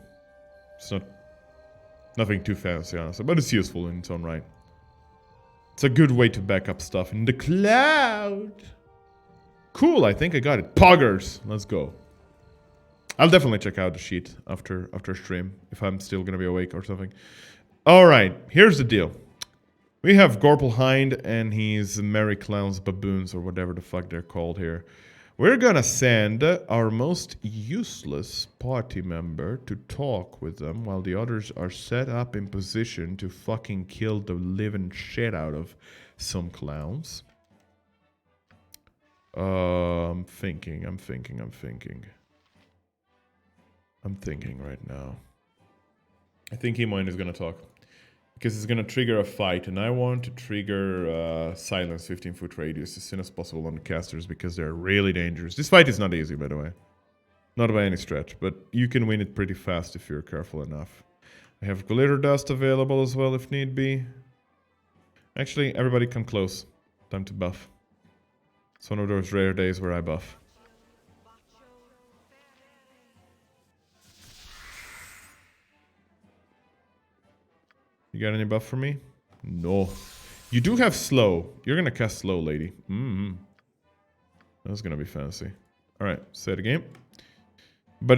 It's nothing too fancy, honestly, but it's useful in its own right. It's a good way to back up stuff in the cloud. Cool, I think I got it. Poggers! Let's go. I'll definitely check out the sheet after stream, if I'm still gonna be awake or something. Alright, here's the deal. We have Gorpelhind and his Merry Clowns Baboons, or whatever the fuck they're called here. We're gonna send our most useless party member to talk with them while the others are set up in position to fucking kill the living shit out of some clowns. I'm thinking right now. I think Himoin is gonna talk. Because it's gonna trigger a fight, and I want to trigger silence 15-foot radius as soon as possible on the casters because they're really dangerous. This fight is not easy, by the way. Not by any stretch, but you can win it pretty fast if you're careful enough. I have glitter dust available as well if need be. Actually, everybody come close. Time to buff. It's one of those rare days where I buff. You got any buff for me? No. You do have slow. You're gonna cast slow, lady. That's gonna be fancy. Alright, say it again. But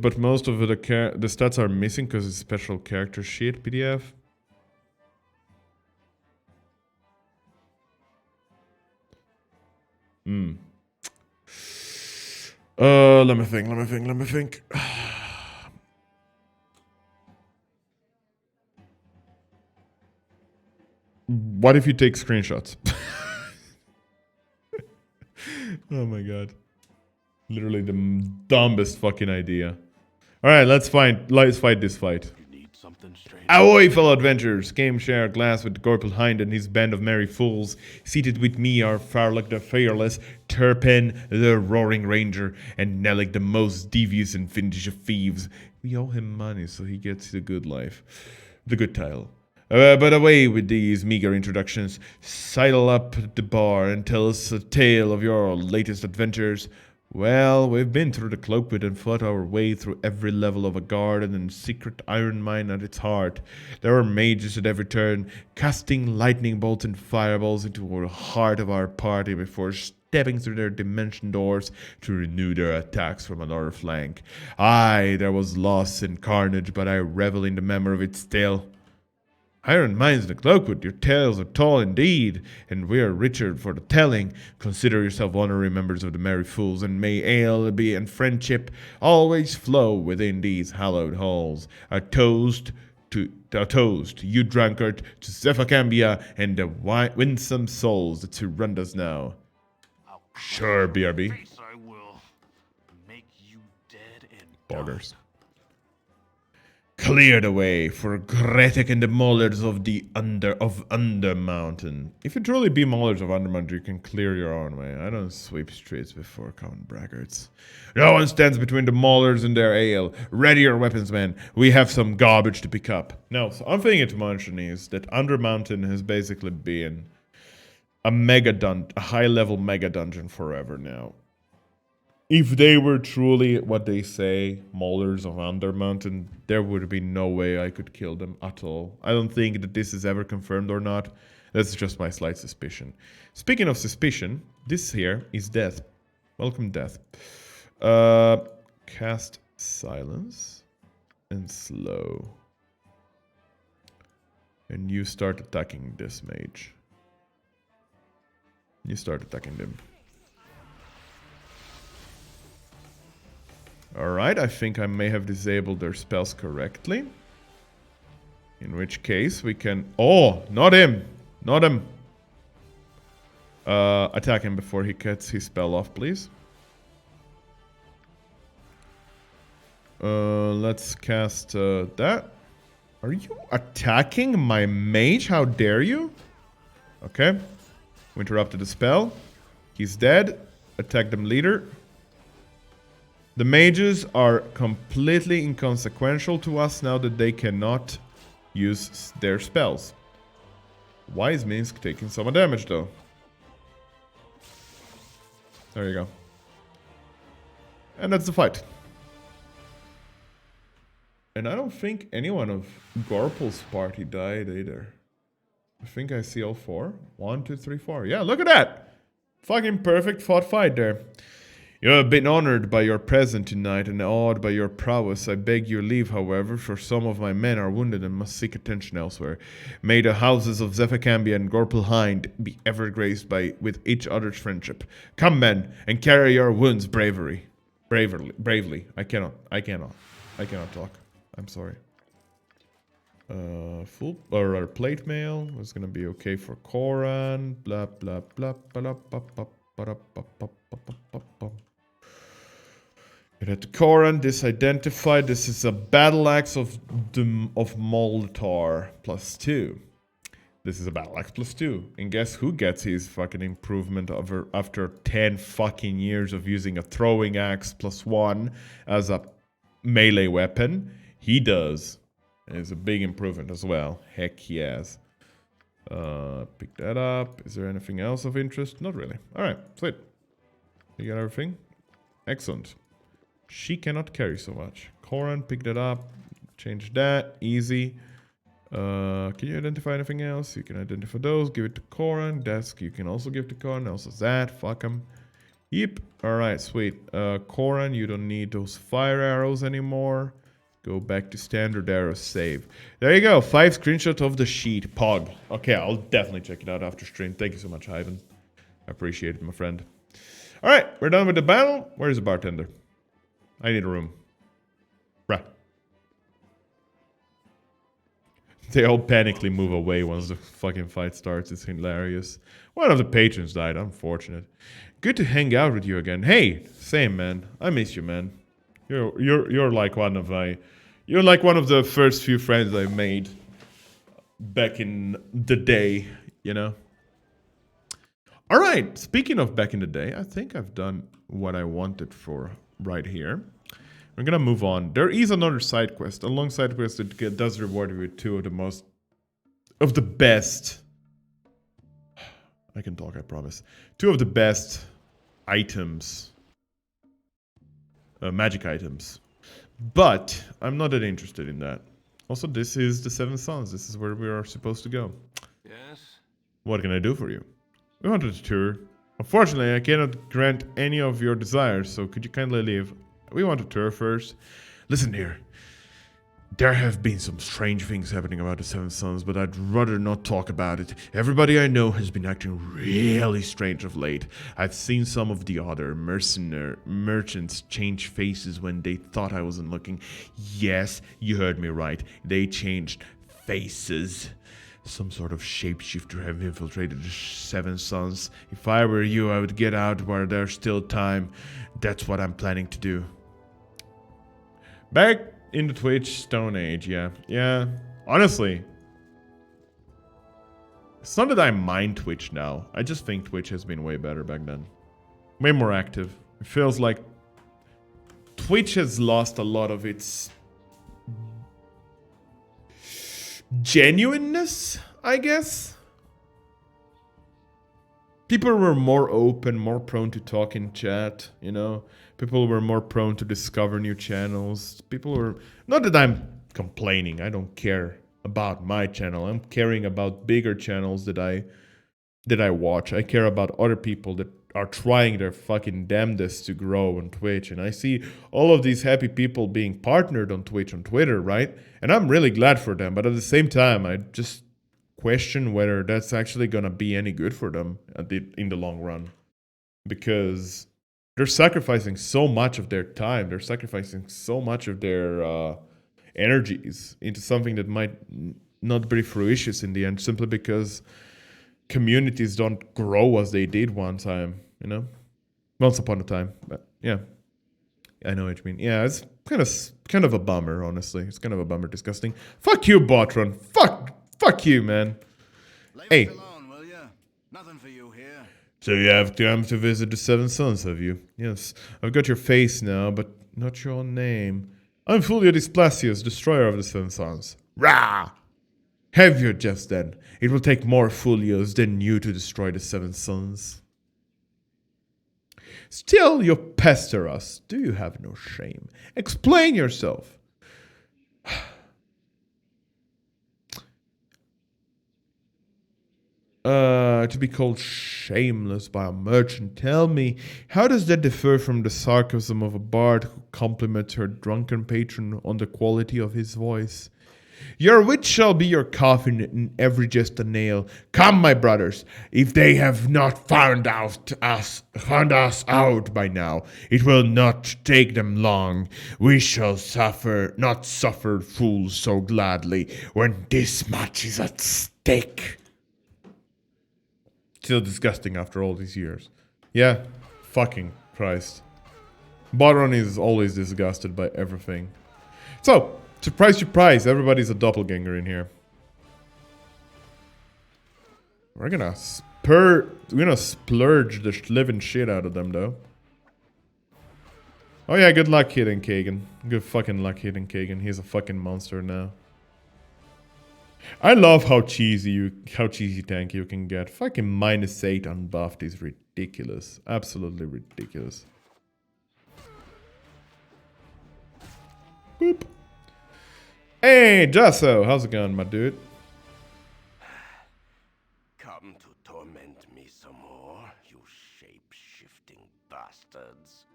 but most of the stats are missing because it's special character sheet PDF. Let me think. What if you take screenshots? Oh my god. Literally the dumbest fucking idea. Alright, let's fight this fight. You need something straight. Ahoy, fellow adventurers! Game share glass with Gorpelhind and his band of merry fools. Seated with me are Farlock the Fearless, Turpin the Roaring Ranger, and Nellick the most devious and fiendish of thieves. We owe him money, so he gets the good life. The good title. But away with these meager introductions. Sidle up the bar and tell us a tale of your latest adventures. Well, we've been through the Cloakpit and fought our way through every level of a garden and secret iron mine at its heart. There were mages at every turn, casting lightning bolts and fireballs into the heart of our party before stepping through their dimension doors to renew their attacks from another flank. Aye, there was loss and carnage, but I revel in the memory of it still. Iron mines in the Cloakwood, your tales are tall indeed, and we are richer for the telling. Consider yourself honorary members of the Merry Fools, and may ale be and friendship always flow within these hallowed halls. A toast, you drunkard, to Zephacambia and the winsome souls that surround us now. Sure, BRB. Face I will make you dead and Borders. Clear the way for Gretic and the Maulers of the Under Mountain. If you truly be Maulers of Undermountain, you can clear your own way. I don't sweep streets before common braggarts. No one stands between the Maulers and their ale. Ready your weapons, men. We have some garbage to pick up. No, so I'm thinking to mention is that Undermountain has basically been a high-level mega dungeon forever now. If they were truly what they say, Maulers of Undermountain, there would be no way I could kill them at all. I don't think that this is ever confirmed or not. That's just my slight suspicion. Speaking of suspicion, this here is Death. Welcome, Death. Cast Silence and Slow. And you start attacking this mage. You start attacking them. Alright, I think I may have disabled their spells correctly. In which case we can... Oh, not him! Not him! Attack him before he gets his spell off, please. Let's cast that. Are you attacking my mage? How dare you? Okay. We interrupted the spell. He's dead. Attack them leader. The mages are completely inconsequential to us now that they cannot use their spells. Why is Minsk taking some damage though? There you go. And that's the fight. And I don't think anyone of Gorpal's party died either. I think I see all four. 1, 2, 3, 4. Yeah, look at that! Fucking perfect fought fight there. You have been honored by your presence tonight and awed by your prowess. I beg your leave, however, for some of my men are wounded and must seek attention elsewhere. May the houses of Zephacambia and Gorpalhind be ever graced with each other's friendship. Come, men, and carry your wounds bravely. I cannot talk. I'm sorry. Full or plate mail was gonna be okay for Koran. Blah blah blah blah blah blah blah blah blah. Get at the Koran, disidentified. This is a battle axe of Moltar +2. This is a battle axe +2. And guess who gets his fucking improvement after 10 fucking years of using a throwing axe +1 as a melee weapon? He does. And it's a big improvement as well. Heck yes. Pick that up. Is there anything else of interest? Not really. Alright, sweet. You got everything? Excellent. She cannot carry so much. Koran, pick that up. Change that. Easy. Can you identify anything else? You can identify those. Give it to Koran. Desk, you can also give to Koran. Also that. Fuck him. Yep. Alright, sweet. Koran, you don't need those fire arrows anymore. Go back to standard arrow save. There you go. 5 screenshots of the sheet. Pog. Okay, I'll definitely check it out after stream. Thank you so much, Ivan. I appreciate it, my friend. Alright, we're done with the battle. Where's the bartender? I need a room. Bruh. They all panically move away once the fucking fight starts. It's hilarious. One of the patrons died. Unfortunate. Good to hang out with you again. Hey, same man. I miss you, man. You're like one of the first few friends I made back in the day, you know. All right. Speaking of back in the day, I think I've done what I wanted for right here. We're gonna move on. There is another side quest, a long side quest that does reward you with 2 of the best. I can talk, I promise. 2 of the best items, magic items. But I'm not that interested in that. Also, this is the 7 Suns. This is where we are supposed to go. Yes? What can I do for you? We wanted a tour. Unfortunately, I cannot grant any of your desires, so could you kindly leave? We want a tour first. Listen here. There have been some strange things happening about the Seven Sons, but I'd rather not talk about it. Everybody I know has been acting really strange of late. I've seen some of the other merchants change faces when they thought I wasn't looking. Yes, you heard me right. They changed faces. Some sort of shapeshifter have infiltrated the Seven Sons. If I were you, I would get out while there's still time. That's what I'm planning to do. Back in the Twitch Stone Age, yeah. Honestly, it's not that I mind Twitch now. I just think Twitch has been way better back then. Way more active. It feels like Twitch has lost a lot of its genuineness, I guess. People were more open, more prone to talk in chat, you know. People were more prone to discover new channels. People were... Not that I'm complaining. I don't care about my channel. I'm caring about bigger channels that I watch. I care about other people that are trying their fucking damnedest to grow on Twitch. And I see all of these happy people being partnered on Twitch, on Twitter, right? And I'm really glad for them. But at the same time, I just question whether that's actually going to be any good for them in the long run. Because they're sacrificing so much of their time. They're sacrificing so much of their energies into something that might not be fruitious in the end, simply because communities don't grow as they did one time, you know? Once upon a time. But yeah. I know what you mean. Yeah, it's kind of a bummer, honestly. It's kind of a bummer, disgusting. Fuck you, Botron. Fuck you, man. Hey. Alone, will ya? Nothing for you here. So you have come to visit the Seven Sons, have you? Yes. I've got your face now, but not your name. I'm Fulvio Displasius, destroyer of the Seven Sons. Rah! Have you just then? It will take more Fulvios than you to destroy the Seven Sons. Still you pester us. Do you have no shame? Explain yourself. To be called shameless by a merchant. Tell me, how does that differ from the sarcasm of a bard who compliments her drunken patron on the quality of his voice? Your wit shall be your coffin, and every jest a nail. Come, my brothers, if they have not found us out by now, it will not take them long. We shall not suffer fools so gladly when this much is at stake. Still disgusting after all these years. Yeah, fucking Christ. Baldur is always disgusted by everything. So, surprise, everybody's a doppelganger in here. We're gonna splurge the living shit out of them, though. Oh yeah, good luck hitting Kagan. Good fucking luck hitting Kagan. He's a fucking monster now. I love how cheesy tank you can get. Fucking -8 unbuffed is ridiculous. Absolutely ridiculous. Boop. Hey, Jasso, how's it going, my dude? Come to torment me some more, you shape-shifting bastards.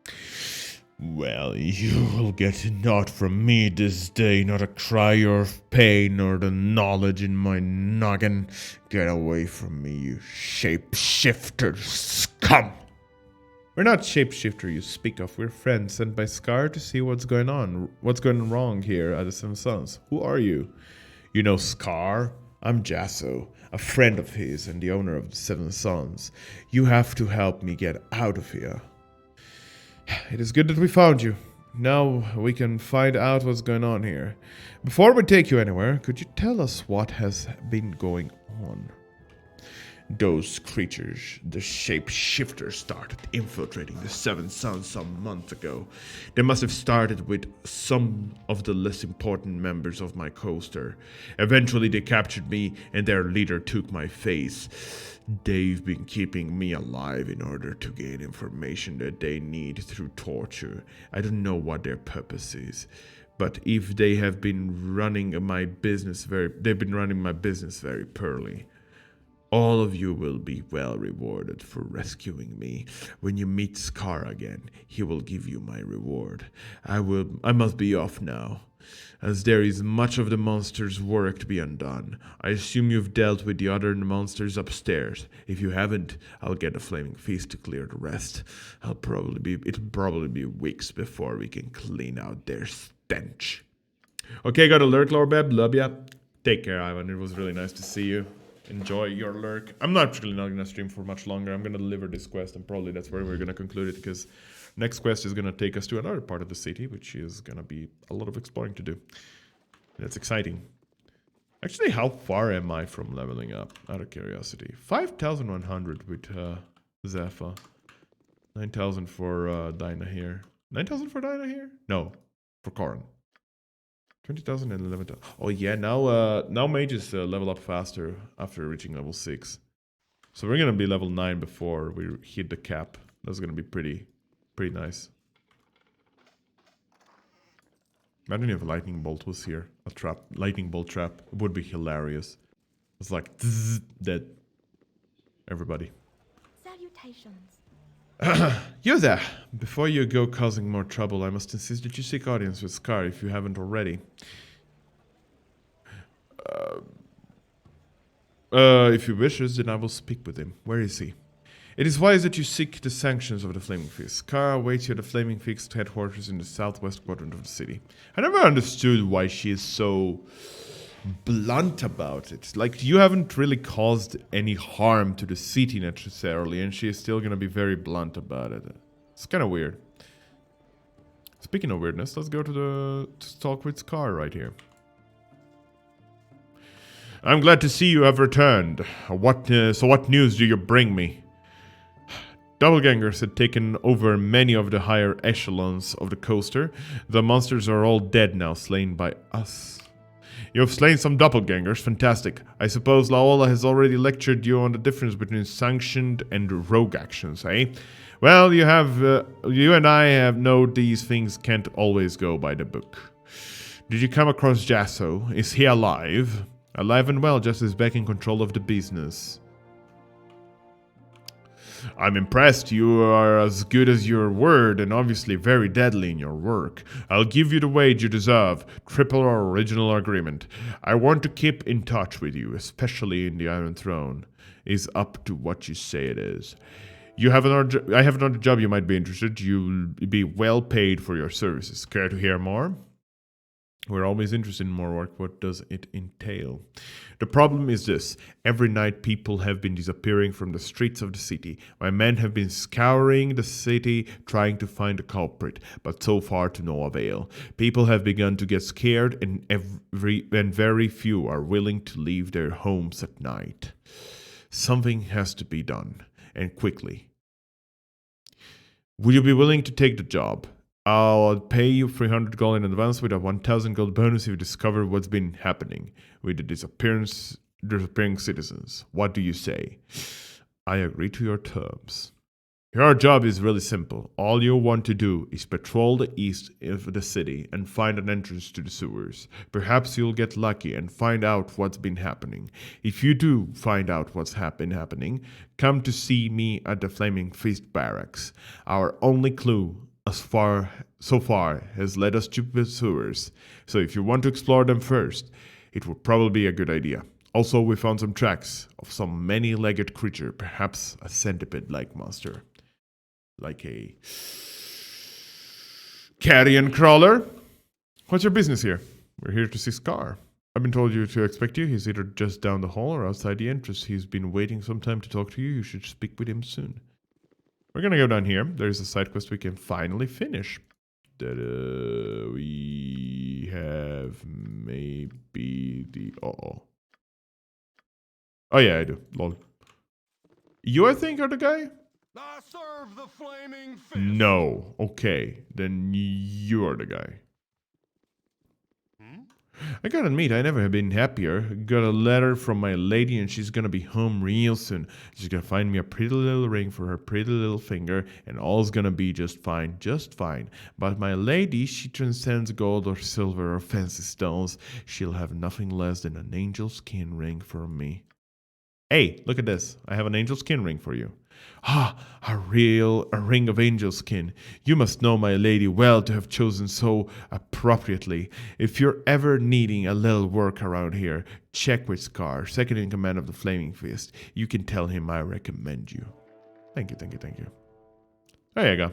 Well, you will get naught from me this day, not a cry of pain or the knowledge in my noggin. Get away from me, you shapeshifter scum! We're not shapeshifter you speak of, we're friends sent by Scar to see what's going wrong here at the Seven Sons. Who are you? You know Scar? I'm Jasso, a friend of his and the owner of the Seven Sons. You have to help me get out of here. It is good that we found you. Now we can find out what's going on here. Before we take you anywhere, could you tell us what has been going on? Those creatures, the shapeshifters, started infiltrating the Seven Sons some month ago. They must have started with some of the less important members of my coaster. Eventually they captured me and their leader took my face. They've been keeping me alive in order to gain information that they need through torture. I don't know what their purpose is, but if they have been running my business very poorly. All of you will be well rewarded for rescuing me. When you meet Scar again, he will give you my reward. I must be off now, as there is much of the monster's work to be undone. I assume you've dealt with the other monsters upstairs. If you haven't, I'll get a flaming feast to clear the rest. It'll probably be weeks before we can clean out their stench. Okay, got a lurk, Lorbeb. Love ya. Take care, Ivan. It was really nice to see you. Enjoy your lurk. I'm not going to stream for much longer. I'm going to deliver this quest, and probably that's where we're going to conclude it, because next quest is going to take us to another part of the city, which is going to be a lot of exploring to do. That's exciting. Actually, how far am I from leveling up? Out of curiosity. 5,100 with Zephyr. 9,000 for Dinah here. 9,000 for Dinah here? No, for Corin. 20,000 and 11,000. Oh yeah, now mages level up faster after reaching level 6. So we're gonna be level 9 before we hit the cap. That's gonna be pretty nice. Imagine if a lightning bolt was here. A trap, lightning bolt trap. It would be hilarious. It's like, zzz, dead. Everybody. Salutations. You there! Before you go causing more trouble, I must insist that you seek audience with Scar if you haven't already. If he wishes, then I will speak with him. Where is he? It is wise that you seek the sanctions of the Flaming Fist. Scar awaits you at the Flaming Fist headquarters in the southwest quadrant of the city. I never understood why she is so blunt about it. Like, you haven't really caused any harm to the city necessarily, and she is still gonna be very blunt about it. It's kind of weird. Speaking of weirdness, let's go to talk with Scar right here. I'm glad to see you have returned. So what news do you bring me? Doppelgangers had taken over many of the higher echelons of the coaster. The monsters are all dead now, slain by us. You have slain some doppelgangers, fantastic. I suppose Laola has already lectured you on the difference between sanctioned and rogue actions, eh? Well, you and I have known these things can't always go by the book. Did you come across Jasso? Is he alive? Alive and well, just as back in control of the business. I'm impressed. You are as good as your word and obviously very deadly in your work. I'll give you the wage you deserve, triple our original agreement. I want to keep in touch with you, especially in the Iron Throne. Is up to what you say it is. I have another job you might be interested. You'll be well paid for your services. Care to hear more? We're always interested in more work. What does it entail? The problem is this. Every night people have been disappearing from the streets of the city. My men have been scouring the city trying to find the culprit, but so far to no avail. People have begun to get scared and very few are willing to leave their homes at night. Something has to be done, and quickly. Would you be willing to take the job? I'll pay you 300 gold in advance with a 1000 gold bonus if you discover what's been happening with the disappearing citizens. What do you say? I agree to your terms. Your job is really simple. All you want to do is patrol the east of the city and find an entrance to the sewers. Perhaps you'll get lucky and find out what's been happening. If you do find out what's been happening, come to see me at the Flaming Fist Barracks. Our only clue so far has led us to the sewers, so if you want to explore them first, it would probably be a good idea. Also, we found some tracks of some many-legged creature, perhaps a centipede-like monster. Like a carrion crawler? What's your business here? We're here to see Scar. I've been told you to expect you. He's either just down the hall or outside the entrance. He's been waiting some time to talk to you. You should speak with him soon. We're gonna go down here. There's a side quest we can finally finish. That we have maybe the oh yeah, I do. Lol. You I think are the guy? I serve the Flaming Fist. No. Okay, then you're the guy. I gotta admit, I never have been happier. Got a letter from my lady and she's gonna be home real soon. She's gonna find me a pretty little ring for her pretty little finger and all's gonna be just fine, just fine. But my lady, she transcends gold or silver or fancy stones. She'll have nothing less than an angel skin ring for me. Hey, look at this. I have an angel skin ring for you. Ah, a ring of angel skin. You must know my lady well to have chosen so appropriately. If you're ever needing a little work around here, check with Scar, second in command of the Flaming Fist. You can tell him I recommend you. Thank you, thank you, thank you. There you go.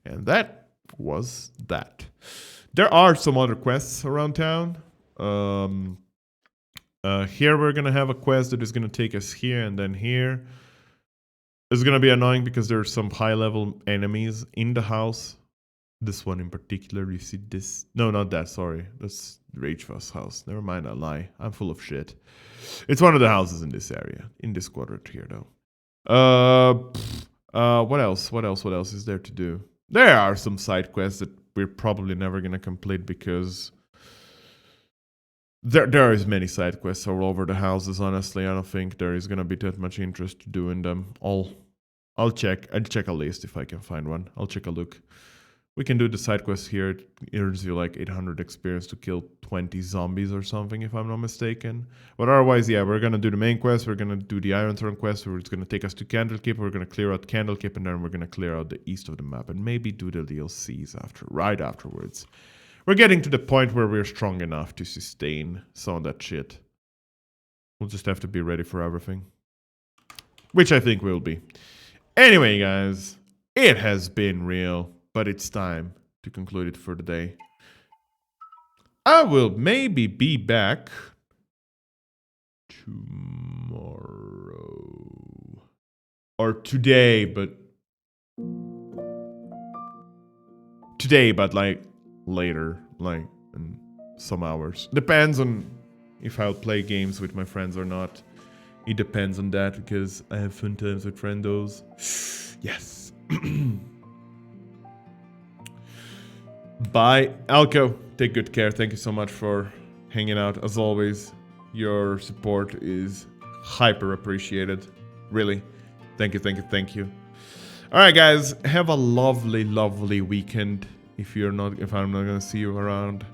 And that was that. There are some other quests around town. Here we're gonna have a quest that is gonna take us here and then here. It's gonna be annoying because there are some high-level enemies in the house. This one in particular, you see this? No, not that, sorry. That's Ragefuss house. Never mind, I lie. I'm full of shit. It's one of the houses in this area. In this quadrant here, though. What else? What else is there to do? There are some side quests that we're probably never gonna complete because there is many side quests all over the houses. Honestly, I don't think there is gonna be that much interest to doing them. I'll check a list if I can find one. I'll check a look. We can do the side quest here. It earns you like 800 experience to kill 20 zombies or something, if I'm not mistaken. But otherwise, yeah, we're gonna do the main quest. We're gonna do the Iron Throne quest, where it's gonna take us to Candlekeep. We're gonna clear out Candlekeep, and then we're gonna clear out the east of the map, and maybe do the DLCs right afterwards. We're getting to the point where we're strong enough to sustain some of that shit. We'll just have to be ready for everything, which I think we'll be. Anyway, guys, it has been real. But it's time to conclude it for the day. I will maybe be back tomorrow. Or today, but like later, like in some hours. Depends on if I'll play games with my friends or not. It depends on that because I have fun times with friendos. Yes. Bye. Alco, take good care. Thank you so much for hanging out. As always, your support is hyper appreciated. Really. Thank you, thank you, thank you. Alright guys, have a lovely, lovely weekend. If I'm not gonna see you around.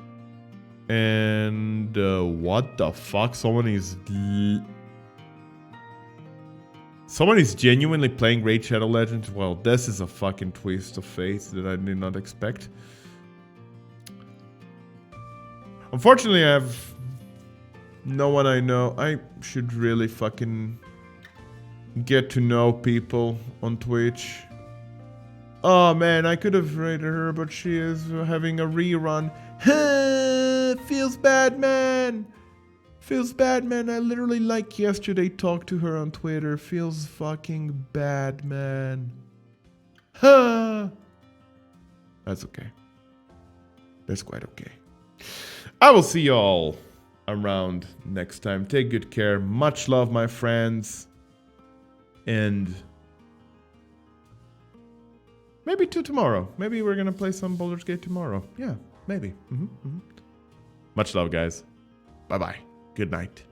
And what the fuck? Someone is genuinely playing Raid Shadow Legends? Well, this is a fucking twist of fate that I did not expect. Unfortunately, I have no one I know. I should really fucking get to know people on Twitch. Oh man, I could have rated her, but she is having a rerun. Feels bad, man. Feels bad, man. I literally, like yesterday, talked to her on Twitter. Feels fucking bad, man. That's okay. That's quite okay. I will see y'all around next time. Take good care. Much love, my friends. And maybe tomorrow. Maybe we're gonna play some Baldur's Gate tomorrow. Yeah, maybe. Much love, guys. Bye-bye. Good night.